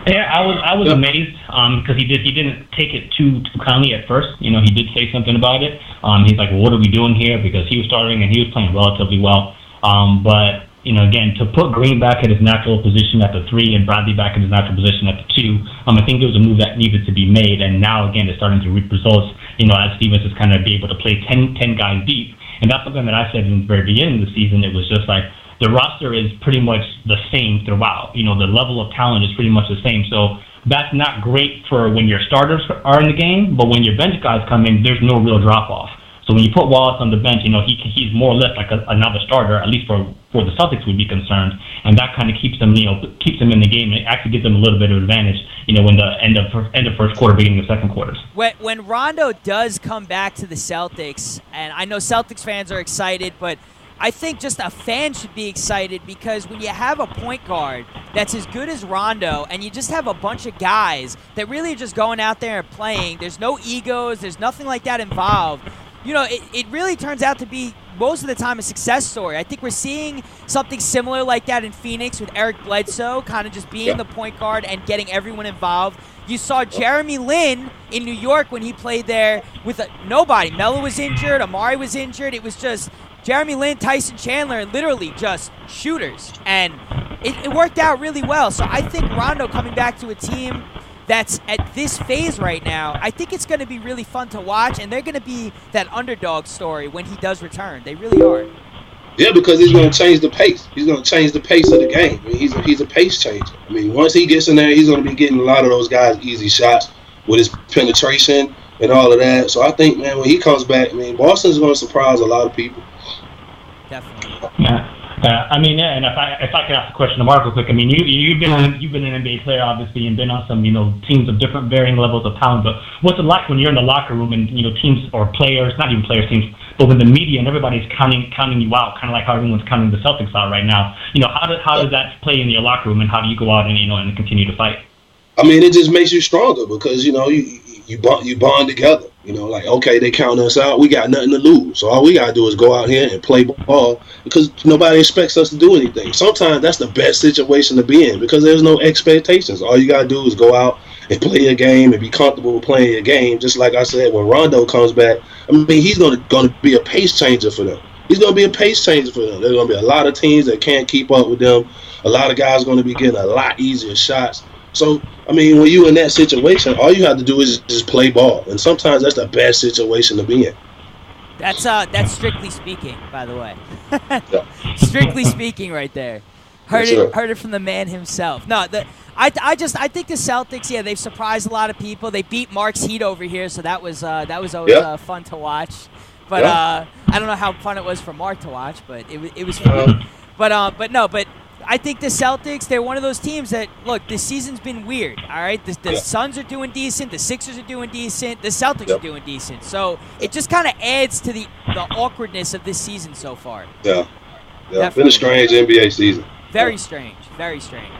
Yeah, I was amazed because he didn't take it too kindly at first. You know, he did say something about it. He's like, well, what are we doing here? Because he was starting and he was playing relatively well. But you know, again, to put Green back at his natural position at the 3 and Bradley back in his natural position at the 2, I think there was a move that needed to be made. And now again, it's starting to reap results. You know, as Stevens is kind of be able to play 10 guys deep, and that's something that I said in the very beginning of the season. It was just like, the roster is pretty much the same throughout. You know, the level of talent is pretty much the same. So that's not great for when your starters are in the game, but when your bench guys come in, there's no real drop-off. So when you put Wallace on the bench, you know, he's more or less like another starter, at least for the Celtics would be concerned. And that kind of keeps them, you know, keeps them in the game. It actually gives them a little bit of advantage, you know, when the end of first quarter, beginning of second quarters. When Rondo does come back to the Celtics, and I know Celtics fans are excited, but I think just a fan should be excited because when you have a point guard that's as good as Rondo and you just have a bunch of guys that really are just going out there and playing, there's no egos, there's nothing like that involved, you know, it really turns out to be most of the time a success story. I think we're seeing something similar like that in Phoenix with Eric Bledsoe kind of just being the point guard and getting everyone involved. You saw Jeremy Lin in New York when he played there with nobody. Melo was injured, Amari was injured. It was just Jeremy Lin, Tyson Chandler, and literally just shooters. And it worked out really well. So I think Rondo coming back to a team that's at this phase right now, I think it's going to be really fun to watch, and they're going to be that underdog story when he does return. They really are. Yeah, because he's going to change the pace. He's going to change the pace of the game. I mean, he's a pace changer. I mean, once he gets in there, he's going to be getting a lot of those guys easy shots with his penetration and all of that. So I think, man, when he comes back, I mean, Boston's going to surprise a lot of people. Definitely. I mean, yeah, and if I could ask a question to Mark real quick, I mean, you've been an NBA player, obviously, and been on some, you know, teams of different varying levels of talent, but what's it like when you're in the locker room and, you know, teams or players, not even players, teams, but when the media and everybody's counting you out, kind of like how everyone's counting the Celtics out right now, you know, how does that play in your locker room, and how do you go out and, you know, and continue to fight? I mean, it just makes you stronger because, you know, you bond together. You know, like, okay, they count us out. We got nothing to lose. So all we got to do is go out here and play ball because nobody expects us to do anything. Sometimes that's the best situation to be in because there's no expectations. All you got to do is go out and play your game and be comfortable playing your game. Just like I said, when Rondo comes back, I mean, he's going to be a pace changer for them. He's going to be a pace changer for them. There's going to be a lot of teams that can't keep up with them. A lot of guys are going to be getting a lot easier shots. So, I mean, when you're in that situation, all you have to do is just play ball. And sometimes that's the best situation to be in. That's strictly speaking, by the way. Strictly speaking right there. Heard it from the man himself. No, I think the Celtics, yeah, they've surprised a lot of people. They beat Mark's Heat over here, so that was always fun to watch. But I don't know how fun it was for Mark to watch, but it was fun. But I think the Celtics, they're one of those teams that, look, this season's been weird, all right? The Suns are doing decent. The Sixers are doing decent. The Celtics are doing decent. So it just kind of adds to the awkwardness of this season so far. Yeah. It's been a strange NBA season. Very strange. Very strange.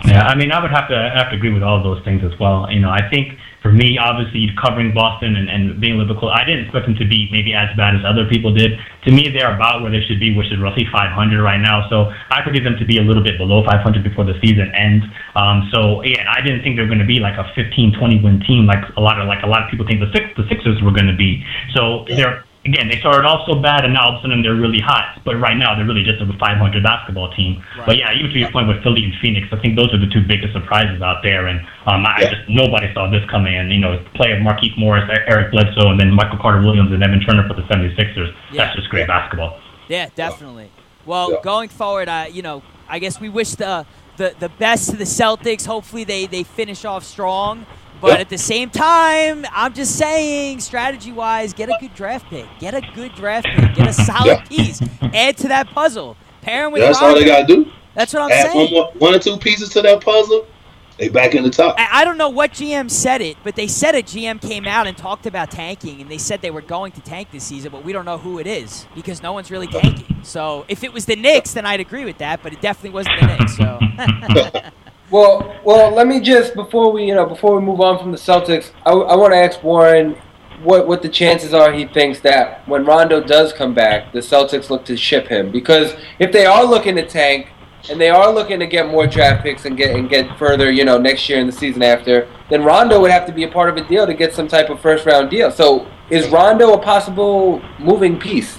Yeah, I mean, I would have to agree with all of those things as well. You know, I think for me, obviously, covering Boston and being a little bit close, I didn't expect them to be maybe as bad as other people did. To me, they're about where they should be, which is roughly 500 right now. So I predict them to be a little bit below 500 before the season ends. So yeah, I didn't think they were going to be like a 15-20 win team like a lot of people think the Sixers were going to be. So Again, they started off so bad, and now all of a sudden they're really hot. But right now, they're really just a 500 basketball team. Right. But yeah, even to your point with Philly and Phoenix, I think those are the two biggest surprises out there. And nobody saw this coming. And, you know, play of Markieff Morris, Eric Bledsoe, and then Michael Carter-Williams and Evan Turner for the 76ers. Yeah. That's just great basketball. Yeah, definitely. Well, going forward, I guess we wish the best to the Celtics. Hopefully they finish off strong. But at the same time, I'm just saying, strategy-wise, get a good draft pick. Get a good draft pick. Get a solid piece. Add to that puzzle. Pair him with That's all they got to do. That's what I'm saying. Add one or two pieces to that puzzle, they back in the top. I don't know what GM said it, but they said a GM came out and talked about tanking, and they said they were going to tank this season, but we don't know who it is because no one's really tanking. So if it was the Knicks, then I'd agree with that, but it definitely wasn't the Knicks. So. Well, let me just before we move on from the Celtics, I want to ask Warren what the chances are he thinks that when Rondo does come back, the Celtics look to ship him, because if they are looking to tank, and they are looking to get more draft picks and get further, next year and the season after, then Rondo would have to be a part of a deal to get some type of first-round deal. So is Rondo a possible moving piece?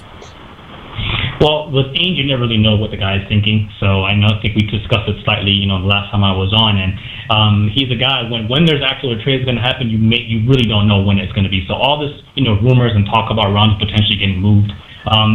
Well, with Ainge, you never really know what the guy is thinking. So I think we discussed it slightly, the last time I was on. And he's a guy, when there's actually a trade is going to happen, you really don't know when it's going to be. So all this, rumors and talk about Rondo potentially getting moved,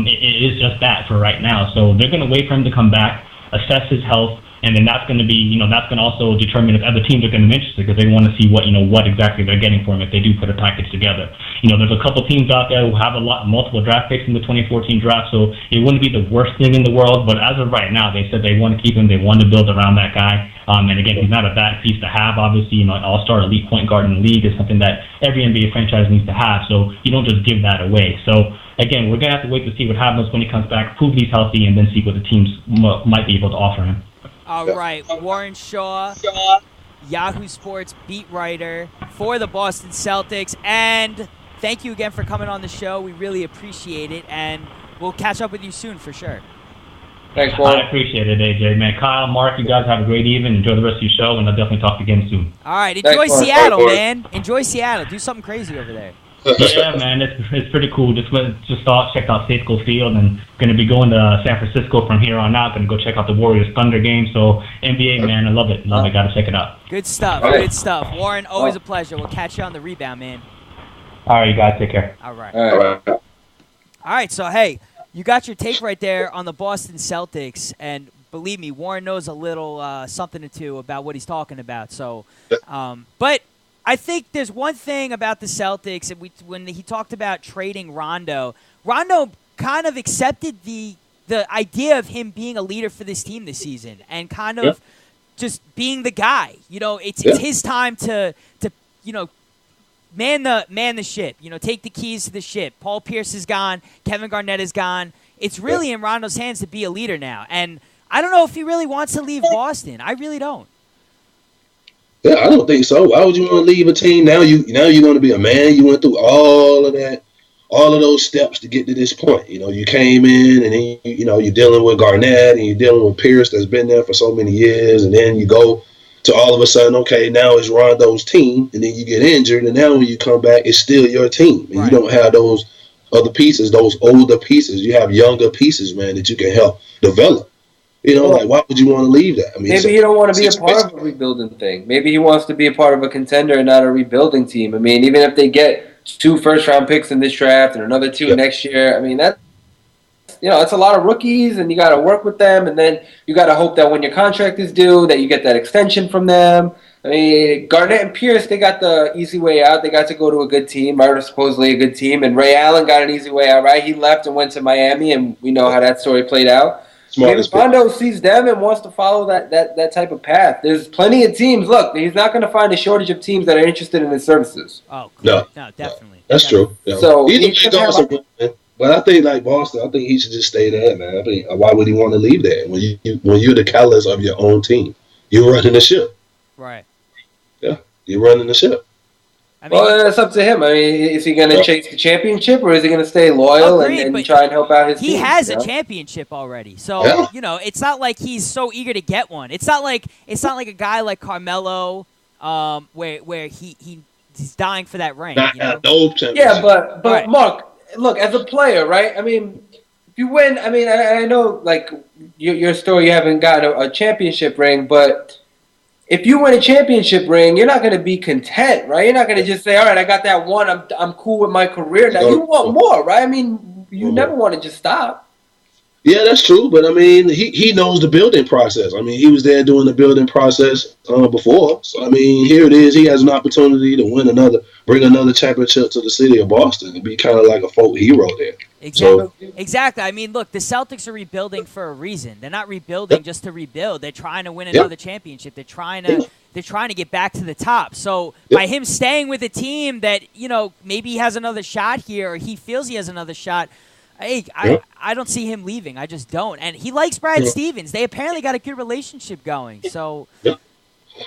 it is just that for right now. So they're going to wait for him to come back, assess his health, and then that's going to be, that's going to also determine if other teams are going to be interested because they want to see what exactly they're getting for him if they do put a package together. There's a couple teams out there who have multiple draft picks in the 2014 draft, so it wouldn't be the worst thing in the world. But as of right now, they said they want to keep him. They want to build around that guy. And again, he's not a bad piece to have. Obviously, an all-star elite point guard in the league is something that every NBA franchise needs to have. So you don't just give that away. So again, we're going to have to wait to see what happens when he comes back, prove he's healthy, and then see what the teams might be able to offer him. All right, Warren Shaw, Yahoo Sports beat writer for the Boston Celtics. And thank you again for coming on the show. We really appreciate it, and we'll catch up with you soon for sure. Thanks, Warren. I appreciate it, AJ. Man, Kyle, Mark, you guys have a great evening. Enjoy the rest of your show, and I'll definitely talk again soon. All right, enjoy Seattle, man. Enjoy Seattle. Do something crazy over there. Yeah, man, it's pretty cool. Checked out Safeco Field, and going to be going to San Francisco from here on out. Going to go check out the Warriors Thunder game. So NBA, man, I love it. Got to check it out. Good stuff. Good stuff. Warren, always a pleasure. We'll catch you on the rebound, man. All right, you guys take care. All right. All right. So hey, you got your take right there on the Boston Celtics, and believe me, Warren knows a little something or two about what he's talking about. So, but I think there's one thing about the Celtics, and when he talked about trading Rondo kind of accepted the idea of him being a leader for this team this season and kind of just being the guy. It's his time to man the ship. Take the keys to the ship. Paul Pierce is gone. Kevin Garnett is gone. It's really in Rondo's hands to be a leader now. And I don't know if he really wants to leave Boston. I really don't. Yeah, I don't think so. Why would you want to leave a team? Now you're going to be a man. You went through all of those steps to get to this point. You came in and then, you're dealing with Garnett and you're dealing with Pierce that's been there for so many years. And then you go to all of a sudden, okay, now it's Rondo's team. And then you get injured. And now when you come back, it's still your team. And you don't have those other pieces, those older pieces. You have younger pieces, man, that you can help develop. Why would you want to leave that? I mean, maybe he don't want to be a part of a rebuilding thing. Maybe he wants to be a part of a contender and not a rebuilding team. I mean, even if they get 2 first-round picks in this draft and another 2 next year, I mean, that's a lot of rookies, and you got to work with them, and then you got to hope that when your contract is due that you get that extension from them. I mean, Garnett and Pierce, they got the easy way out. They got to go to a good team, right, or supposedly a good team, and Ray Allen got an easy way out, right? He left and went to Miami, and we know how that story played out. Maybe Rondo sees them and wants to follow that type of path. There's plenty of teams. Look, he's not going to find a shortage of teams that are interested in his services. Oh, no, definitely. That's true. Yeah. So but I think like Boston, I think he should just stay there, man. I mean, why would he want to leave there when you're the catalyst of your own team? You're running the ship. Right. Yeah, you're running the ship. Well, that's up to him. I mean, is he going to chase the championship, or is he going to stay loyal and try and help out his team? He has a championship already, so it's not like he's so eager to get one. It's not like a guy like Carmelo, where he's dying for that ring. Yeah, but right. Mark, look, as a player, right? I mean, if you win, I mean, I know like your story, you haven't gotten a championship ring, but if you win a championship ring, you're not going to be content, right? You're not going to just say, all right, I got that one. I'm cool with my career now. You want more, right? I mean, you never want to just stop. Yeah, that's true. But, I mean, he knows the building process. I mean, he was there doing the building process before. So, I mean, here it is. He has an opportunity to bring another championship to the city of Boston and be kind of like a folk hero there. Exactly. I mean, look, the Celtics are rebuilding for a reason. They're not rebuilding just to rebuild. They're trying to win another championship. They're trying to get back to the top. So by him staying with a team that, maybe he has another shot here or he feels he has another shot, I don't see him leaving. I just don't. And he likes Brad Stevens. They apparently got a good relationship going. So,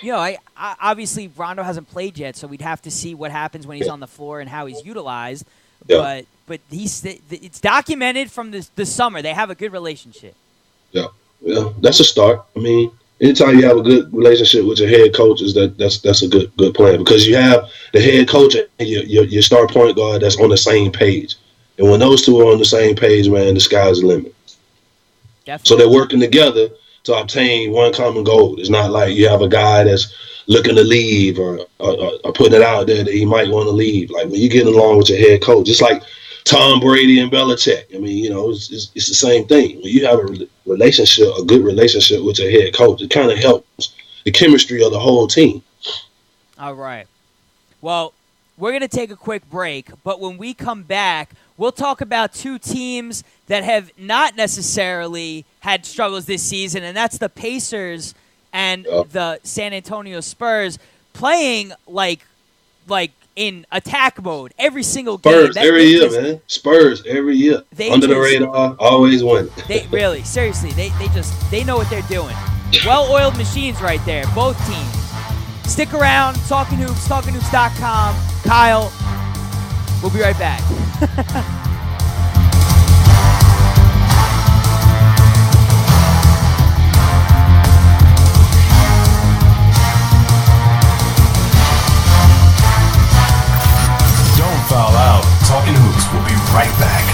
I obviously Rondo hasn't played yet, so we'd have to see what happens when he's on the floor and how he's utilized. But it's documented from the summer. They have a good relationship. Yeah. Yeah, that's a start. I mean, anytime you have a good relationship with your head coach, that's a good plan because you have the head coach and your star point guard that's on the same page. And when those two are on the same page, man, the sky's the limit. Definitely. So they're working together to obtain one common goal. It's not like you have a guy that's looking to leave or putting it out there that he might want to leave. Like when you get along with your head coach, it's like Tom Brady and Belichick. I mean, it's the same thing. When you have a good relationship with your head coach, it kind of helps the chemistry of the whole team. All right. Well, we're going to take a quick break, but when we come back, we'll talk about two teams that have not necessarily had struggles this season, and that's the Pacers and the San Antonio Spurs playing like in attack mode every single game. Spurs every year, man. Spurs every year. Under the radar, always win. They really, seriously, they know what they're doing. Well-oiled machines right there, both teams. Stick around, Talkin Hoops, talkinhoops.com. Kyle, we'll be right back. Don't foul out. Talkin Hoops will be right back.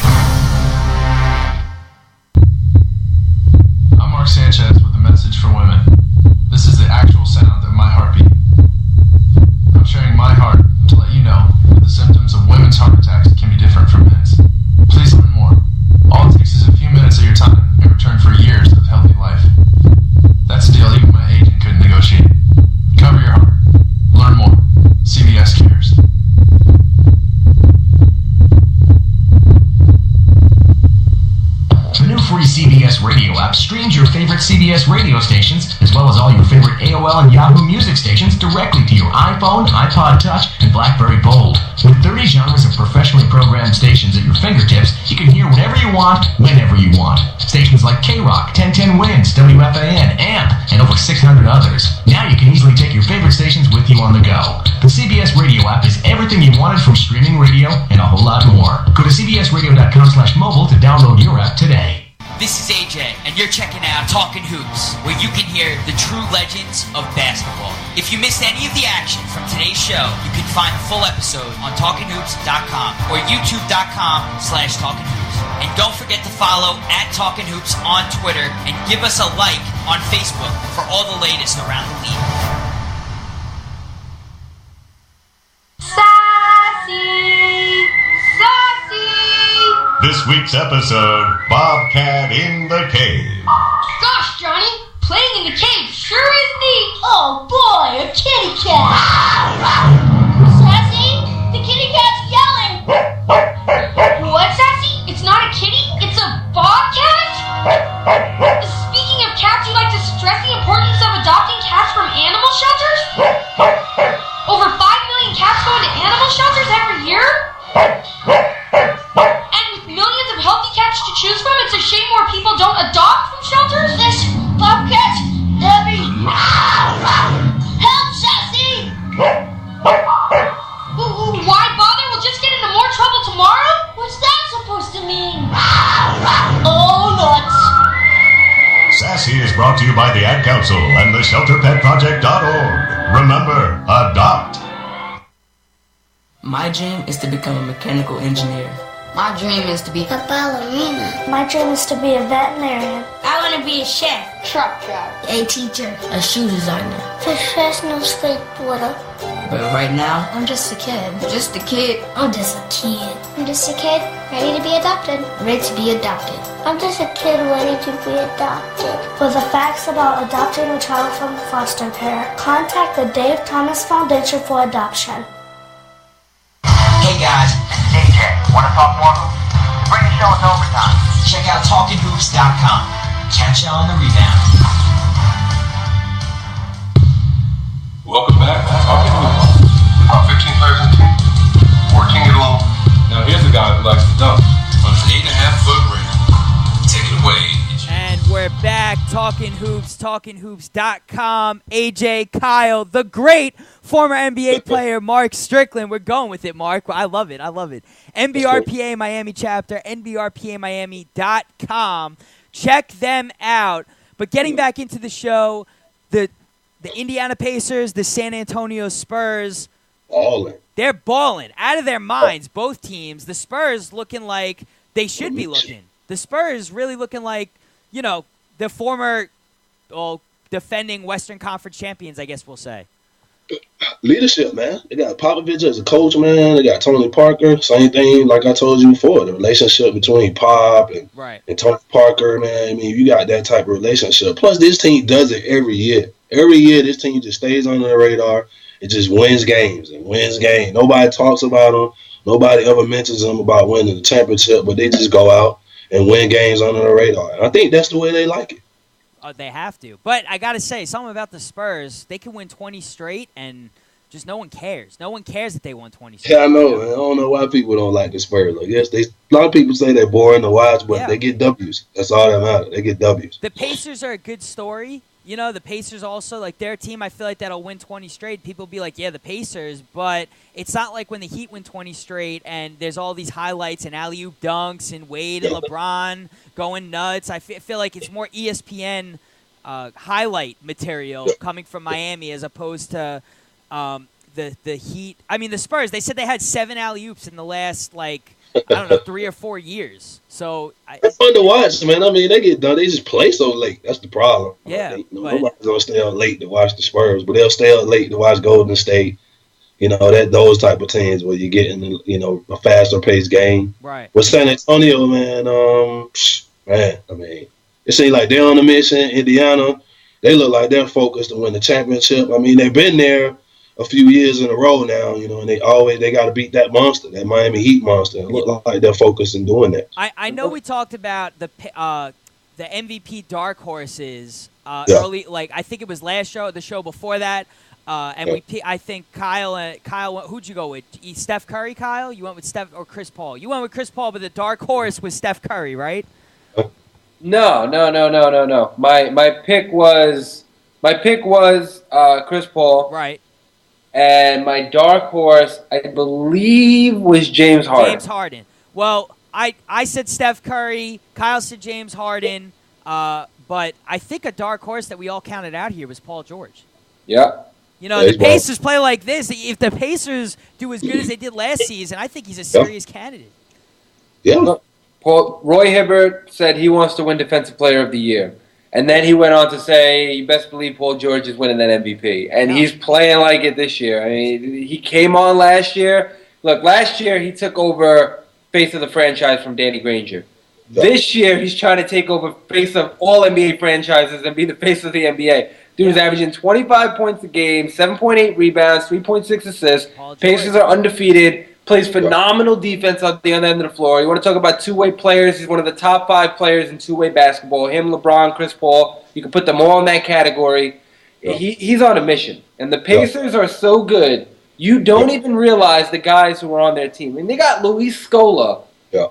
I'm Mark Sanchez with a message for women. This is the actual sound of my heartbeat. I'm sharing my heart to let you know that the symptoms of women's heart attacks can be different from men's. Please learn more. All it takes is a few minutes of your time in return for years of healthy life. That's a deal even my agent couldn't negotiate. Cover your heart. Learn more. CVS cares. The new free CBS Radio app streams your favorite CBS radio stations, as well as all your favorite AOL and Yahoo Music stations directly to your iPhone, iPod Touch, and BlackBerry Bold. With 30 genres of professionally programmed stations at your fingertips, you can hear whatever you want, whenever you want. Stations like K-Rock, 1010 Winds, WFAN, AMP, and over 600 others. Now you can easily take your favorite stations with you on the go. The CBS Radio app is everything you wanted from streaming radio and a whole lot more. Go to cbsradio.com/mobile to download your app today. This is AJ, and you're checking out Talkin Hoops, where you can hear the true legends of basketball. If you missed any of the action from today's show, you can find the full episode on talkinhoops.com or youtube.com/talkinhoops. And don't forget to follow @TalkinHoops on Twitter and give us a like on Facebook for all the latest around the league. Sassy! Sassy! This week's episode, Bobcat in the Cave. Gosh, Johnny, playing in the cave sure is neat. Oh boy, a kitty cat. Sassy, the kitty cat's yelling. What, Sassy? It's not a kitty, it's a bobcat? Speaking of cats, you'd like to stress the importance of adopting cats from animal shelters? Over 5 million cats go into animal shelters every year? And with millions of healthy cats to choose from, it's a shame more people don't adopt from shelters? This bobcat, Debbie! Help, Sassy! Why bother? We'll just get into more trouble tomorrow? What's that supposed to mean? Oh, nuts! Sassy is brought to you by the Ad Council and the ShelterPetProject.org. Remember, adopt. My dream is to become a mechanical engineer. My dream is to be a ballerina. My dream is to be a veterinarian. I want to be a chef, truck driver, a teacher, A shoe designer. professional skateboarder. But right now, I'm just a kid. just a kid. I'm just a kid. I'm just a kid ready to be adopted. Ready to be adopted. I'm just a kid ready to be adopted. For the facts about adopting a child from foster care, contact the Dave Thomas Foundation for Adoption. Hey guys, this is AJ. Want to talk more hoops? Bring the show into overtime. Check out talkinhoops.com. Catch you on the rebound. Welcome back to Talkin Hoops. About 15 players in the team. 14 get along. Now here's a guy who likes to dunk. On an 8.5-foot rim. Take it away. And we're back, Talkin Hoops, talkinhoops.com. AJ, Kyle, the great former NBA player, Mark Strickland. We're going with it, Mark. I love it. NBRPA Miami chapter, NBRPAMiami.com. Check them out. But getting back into the show, the Indiana Pacers, the San Antonio Spurs, they're balling out of their minds, both teams. The Spurs looking like they should be looking. The Spurs really looking like, the former defending Western Conference champions, I guess we'll say. Leadership, man. They got Popovich as a coach, man. They got Tony Parker. Same thing like I told you before. The relationship between Pop and Tony Parker, man. I mean, you got that type of relationship. Plus, this team does it every year. Every year, this team just stays on the radar. It just wins games and wins games. Nobody talks about them. Nobody ever mentions them about winning the championship, but they just go out and win games under the radar. And I think that's the way they like it. They have to. But I got to say, something about the Spurs, they can win 20 straight and just no one cares. No one cares that they won 20 straight. Yeah, I know. Man. I don't know why people don't like the Spurs. Like, yes, a lot of people say they're boring to watch, but they get W's. That's all that matters. They get W's. The Pacers are a good story. The Pacers also, like, their team, I feel like that'll win 20 straight. People be like, yeah, the Pacers. But it's not like when the Heat win 20 straight and there's all these highlights and alley-oop dunks and Wade and LeBron going nuts. I feel like it's more ESPN highlight material coming from Miami as opposed to the Heat. I mean, the Spurs, they said they had 7 alley-oops in the last, 3 or 4 years. So it's fun to watch, man. I mean, they get done. They just play so late. That's the problem. Yeah. Nobody's going to stay up late to watch the Spurs, but they'll stay up late to watch Golden State. Those type of teams where you get in, a faster-paced game. Right. With San Antonio, man, I mean, it seems like they're on a mission. Indiana, they look like they're focused to win the championship. I mean, they've been there a few years in a row now, and they got to beat that monster, that Miami Heat monster. It looks like they're focused in doing that. I know we talked about the MVP dark horses early, I think it was last show, the show before that, I think Kyle, who'd you go with? Steph Curry, Kyle? You went with Steph or Chris Paul? You went with Chris Paul, but the dark horse was Steph Curry, right? No. My pick was Chris Paul. Right. And my dark horse, I believe, was James Harden. James Harden. Well, I said Steph Curry. Kyle said James Harden. But I think a dark horse that we all counted out here was Paul George. Yeah. The Pacers play like this. If the Pacers do as good as they did last season, I think he's a serious candidate. Yeah. Look, Roy Hibbert said he wants to win Defensive Player of the Year. And then he went on to say, you best believe Paul George is winning that MVP. And he's playing like it this year. I mean, he came on last year. Look, last year he took over face of the franchise from Danny Granger. Yeah. This year he's trying to take over face of all NBA franchises and be the face of the NBA. Dude is averaging 25 points a game, 7.8 rebounds, 3.6 assists. Pacers are undefeated. Plays phenomenal defense on the other end of the floor. You want to talk about two-way players? He's one of the top 5 players in two-way basketball. Him, LeBron, Chris Paul. You can put them all in that category. Yeah. He's on a mission. And the Pacers are so good, you don't even realize the guys who are on their team. And they got Luis Scola,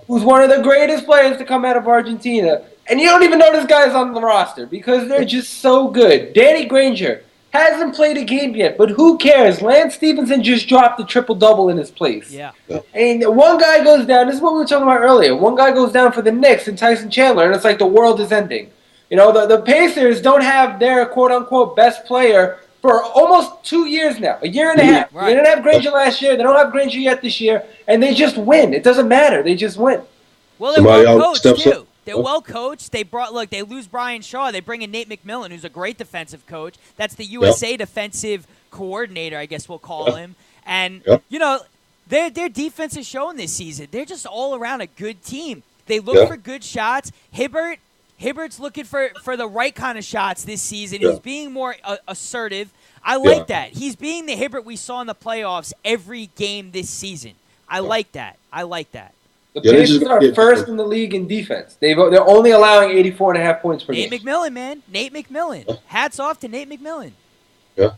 who's one of the greatest players to come out of Argentina. And you don't even know this guy's on the roster because they're just so good. Danny Granger hasn't played a game yet, but who cares? Lance Stevenson just dropped the triple-double in his place. Yeah. And one guy goes down. This is what we were talking about earlier. One guy goes down for the Knicks and Tyson Chandler, and it's like the world is ending. The Pacers don't have their quote-unquote best player for almost 2 years now, a year and a half. Right. They didn't have Granger last year. They don't have Granger yet this year, and they just win. It doesn't matter. They just win. Well, they're well-coached, too. They're well coached. They lose Brian Shaw. They bring in Nate McMillan, who's a great defensive coach. That's the USA defensive coordinator, I guess we'll call him. And their defense is showing this season. They're just all around a good team. They look for good shots. Hibbert's looking for the right kind of shots this season. He's being more assertive. I like that. He's being the Hibbert we saw in the playoffs every game this season. I like that. The Pacers are first in the league in defense. They're only allowing 84.5 points per game. Nate McMillan, man. Nate McMillan. Hats off to Nate McMillan. Yeah.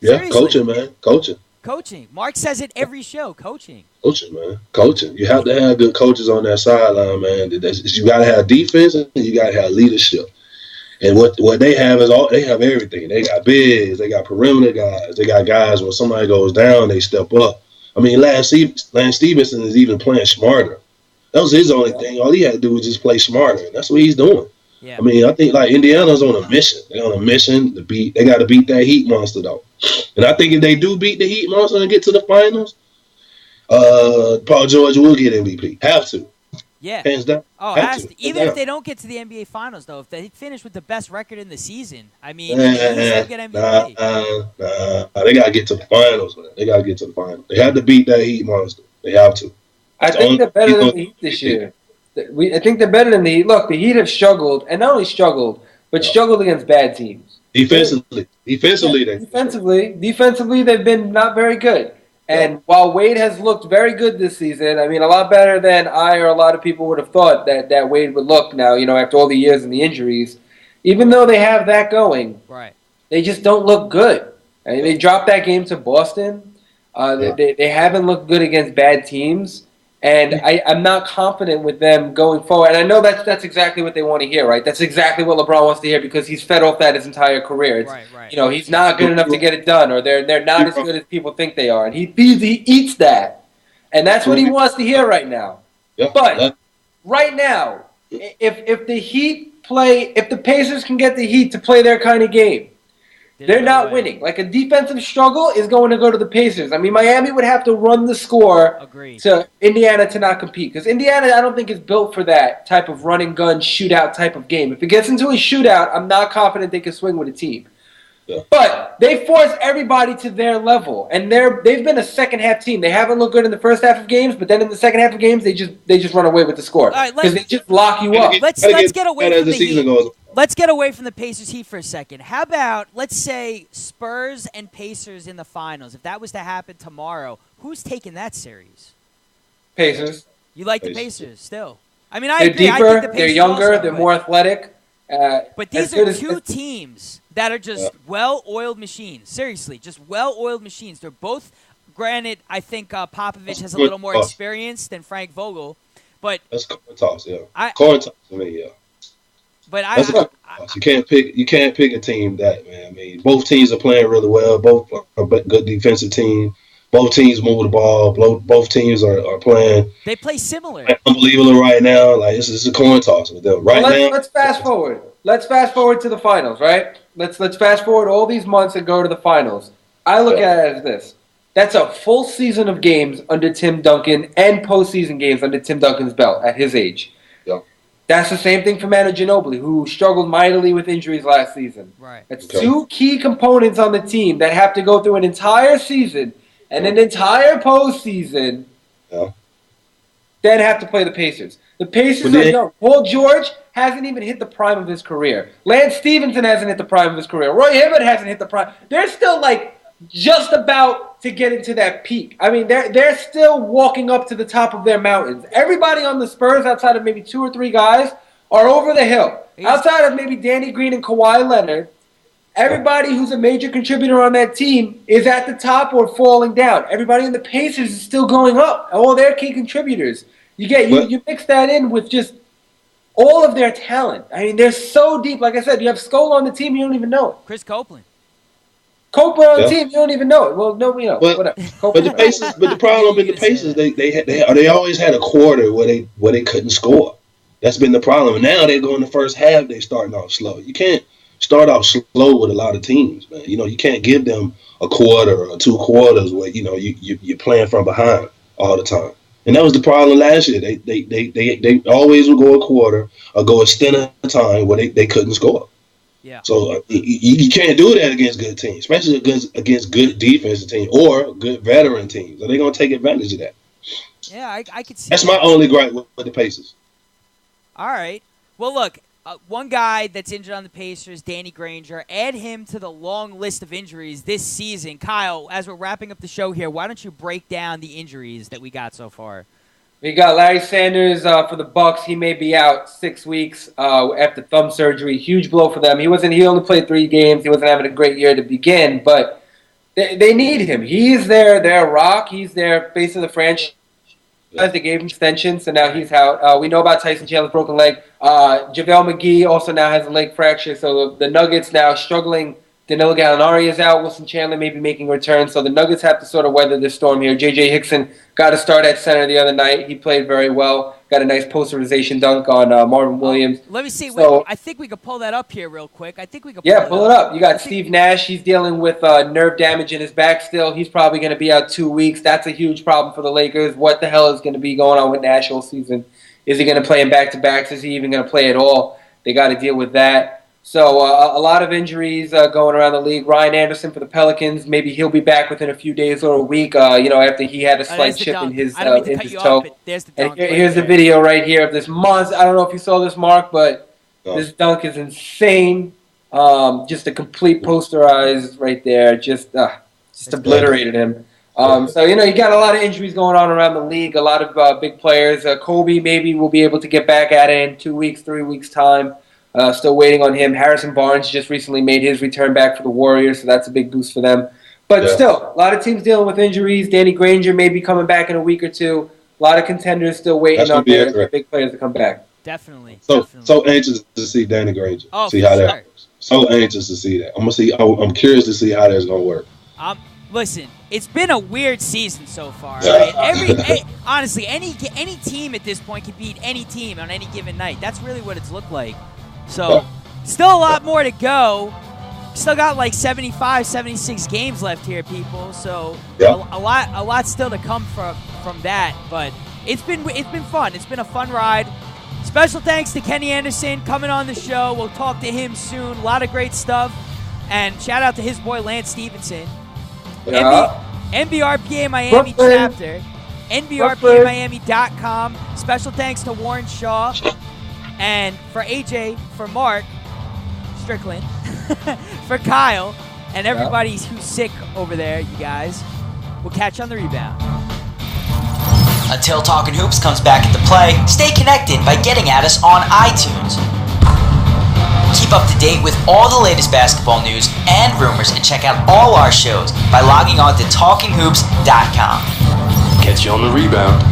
Seriously. Coaching, man. Coaching. Mark says it every show. Coaching, man. Coaching. You have to have good coaches on that sideline, man. You got to have defense and you got to have leadership. And what they have is they have everything. They got bigs. They got perimeter guys. They got guys when somebody goes down, they step up. I mean, Lance Stevenson is even playing smarter. That was his only thing. All he had to do was just play smarter. And that's what he's doing. Yeah. I mean, I think like Indiana's on a mission. They're on a mission to beat. They got to beat that Heat monster though, and I think if they do beat the Heat monster and get to the finals, Paul George will get MVP. Have to. Yeah. Hands down. Oh, Have has to. to. Even Hands if they down. don't get to the NBA Finals, though, if they finish with the best record in the season, I mean, they still get MVP. Nah. They gotta get to the finals, man. They gotta get to the finals. They have to beat that Heat monster. They have to. I think they're better than the Heat this year. I think they're better than the Heat. Look, the Heat have struggled, and not only struggled, but struggled against bad teams. Defensively, they've been not very good. And while Wade has looked very good this season, I mean, a lot better than I or a lot of people would have thought that Wade would look now, after all the years and the injuries. Even though they have that going, right, they just don't look good. I mean, they dropped that game to Boston. They haven't looked good against bad teams. And I'm not confident with them going forward. And I know that's exactly what they want to hear, right? That's exactly what LeBron wants to hear because he's fed off that his entire career. It's, he's not good enough to get it done, or they're not as good as people think they are. And he eats that. And that's what he wants to hear right now. But right now, if the Pacers can get the Heat to play their kind of game, they're not winning. Like, a defensive struggle is going to go to the Pacers. I mean, Miami would have to run the score to Indiana to not compete. Because Indiana, I don't think, is built for that type of run-and-gun shootout type of game. If it gets into a shootout, I'm not confident they can swing with a team. Yeah. But they force everybody to their level. And they've been a second-half team. They haven't looked good in the first half of games, but then in the second half of games, they just run away with the score. Because they just lock you up. Let's get away from the Heat. Let's get away from the Pacers Heat for a second. How about, let's say, Spurs and Pacers in the finals? If that was to happen tomorrow, who's taking that series? Pacers. You like the Pacers still? I mean, I they're agree. Deeper, I think the Pacers they're younger, also, they're more athletic. But these are two teams that are just well-oiled machines. Seriously, just well-oiled machines. They're both, granted, I think Popovich has a little more experience than Frank Vogel. But that's coin toss, yeah. Coin toss to me, yeah. But you can't pick a team that, man. I mean, both teams are playing really well. Both are good defensive team. Both teams move the ball. Both teams are playing. They play similar. Unbelievable right now. Like, it's a coin toss with them now. Let's fast forward. Let's fast forward to the finals, right? Let's fast forward all these months and go to the finals. I look at it as this. That's a full season of games under Tim Duncan and postseason games under Tim Duncan's belt at his age. Yeah. That's the same thing for Manu Ginobili, who struggled mightily with injuries last season. Right. That's two key components on the team that have to go through an entire season and an entire postseason, then have to play the Pacers. The Pacers are young. Paul George hasn't even hit the prime of his career. Lance Stevenson hasn't hit the prime of his career. Roy Hibbert hasn't hit the prime. They're still, just about to get into that peak. I mean, they're still walking up to the top of their mountains. Everybody on the Spurs, outside of maybe 2 or 3 guys, are over the hill. Outside of maybe Danny Green and Kawhi Leonard, everybody who's a major contributor on that team is at the top or falling down. Everybody in the Pacers is still going up. All their key contributors. You mix that in with just all of their talent. I mean, they're so deep. Like I said, you have Skoll on the team, you don't even know it. Chris Copeland. Copeland on the team, you don't even know it. Well, no, whatever. But the Pacers, the problem with the Pacers, they always had a quarter where they couldn't score. That's been the problem. Now they go in the first half, they starting off slow. You can't start off slow with a lot of teams, man. You can't give them a quarter or 2 quarters where you're playing from behind all the time. And that was the problem last year. They always would go a quarter or go a stint of time where they couldn't score. Yeah. So you can't do that against good teams, especially against good defensive teams or good veteran teams. Are they going to take advantage of that? Yeah, I could see. That's my only gripe with the Pacers. All right. Well, look, one guy that's injured on the Pacers, Danny Granger, add him to the long list of injuries this season. Kyle, as we're wrapping up the show here, why don't you break down the injuries that we got so far? We got Larry Sanders for the Bucks. He may be out 6 weeks after thumb surgery. Huge blow for them. He only played 3 games. He wasn't having a great year to begin, but they need him. He is their rock. He's their face of the franchise. They gave him extension, so now he's out. We know about Tyson Chandler's broken leg. JaVale McGee also now has a leg fracture, so the Nuggets now struggling. Danilo Gallinari is out. Wilson Chandler may be making a return, so the Nuggets have to sort of weather this storm here. J.J. Hickson got a start at center the other night. He played very well. got a nice posterization dunk on Marvin Williams. Let me see. So, wait, I think we could pull that up here real quick. I think we could. Pull it up. You got Steve Nash. He's dealing with nerve damage in his back still. He's probably going to be out 2 weeks. That's a huge problem for the Lakers. What the hell is going to be going on with Nash all season? Is he going to play in back-to-backs? Is he even going to play at all? They got to deal with that. So a lot of injuries going around the league. Ryan Anderson for the Pelicans, maybe he'll be back within a few days or a week, after he had a slight chip in his toe. And here's the video right here of this monster. I don't know if you saw this, Mark, but this dunk is insane. Just a complete posterized right there. Just obliterated him. So, you got a lot of injuries going on around the league, a lot of big players. Kobe maybe will be able to get back at it in 2 weeks, 3 weeks' time. Still waiting on him. Harrison Barnes just recently made his return back for the Warriors, so that's a big boost for them. But still, a lot of teams dealing with injuries. Danny Granger may be coming back in a week or two. A lot of contenders still waiting on their big players to come back. Definitely. So anxious to see Danny Granger. See how that works. So anxious to see that. I'm curious to see how that's gonna work. Listen, it's been a weird season so far. Right? Honestly, any team at this point can beat any team on any given night. That's really what it's looked like. So, still a lot more to go. Still got like 75, 76 games left here, people. So, a lot still to come from that. But it's been fun. It's been a fun ride. Special thanks to Kenny Anderson coming on the show. We'll talk to him soon. A lot of great stuff. And shout out to his boy Lance Stevenson. NBRPA Miami chapter. NBRPAMiami.com. Special thanks to Warren Shaw. And for AJ, for Mark Strickland, for Kyle, and everybody who's sick over there, you guys. We'll catch you on the rebound. Until Talkin Hoopz comes back into play, stay connected by getting at us on iTunes. Keep up to date with all the latest basketball news and rumors, and check out all our shows by logging on to TalkinHoops.com. Catch you on the rebound.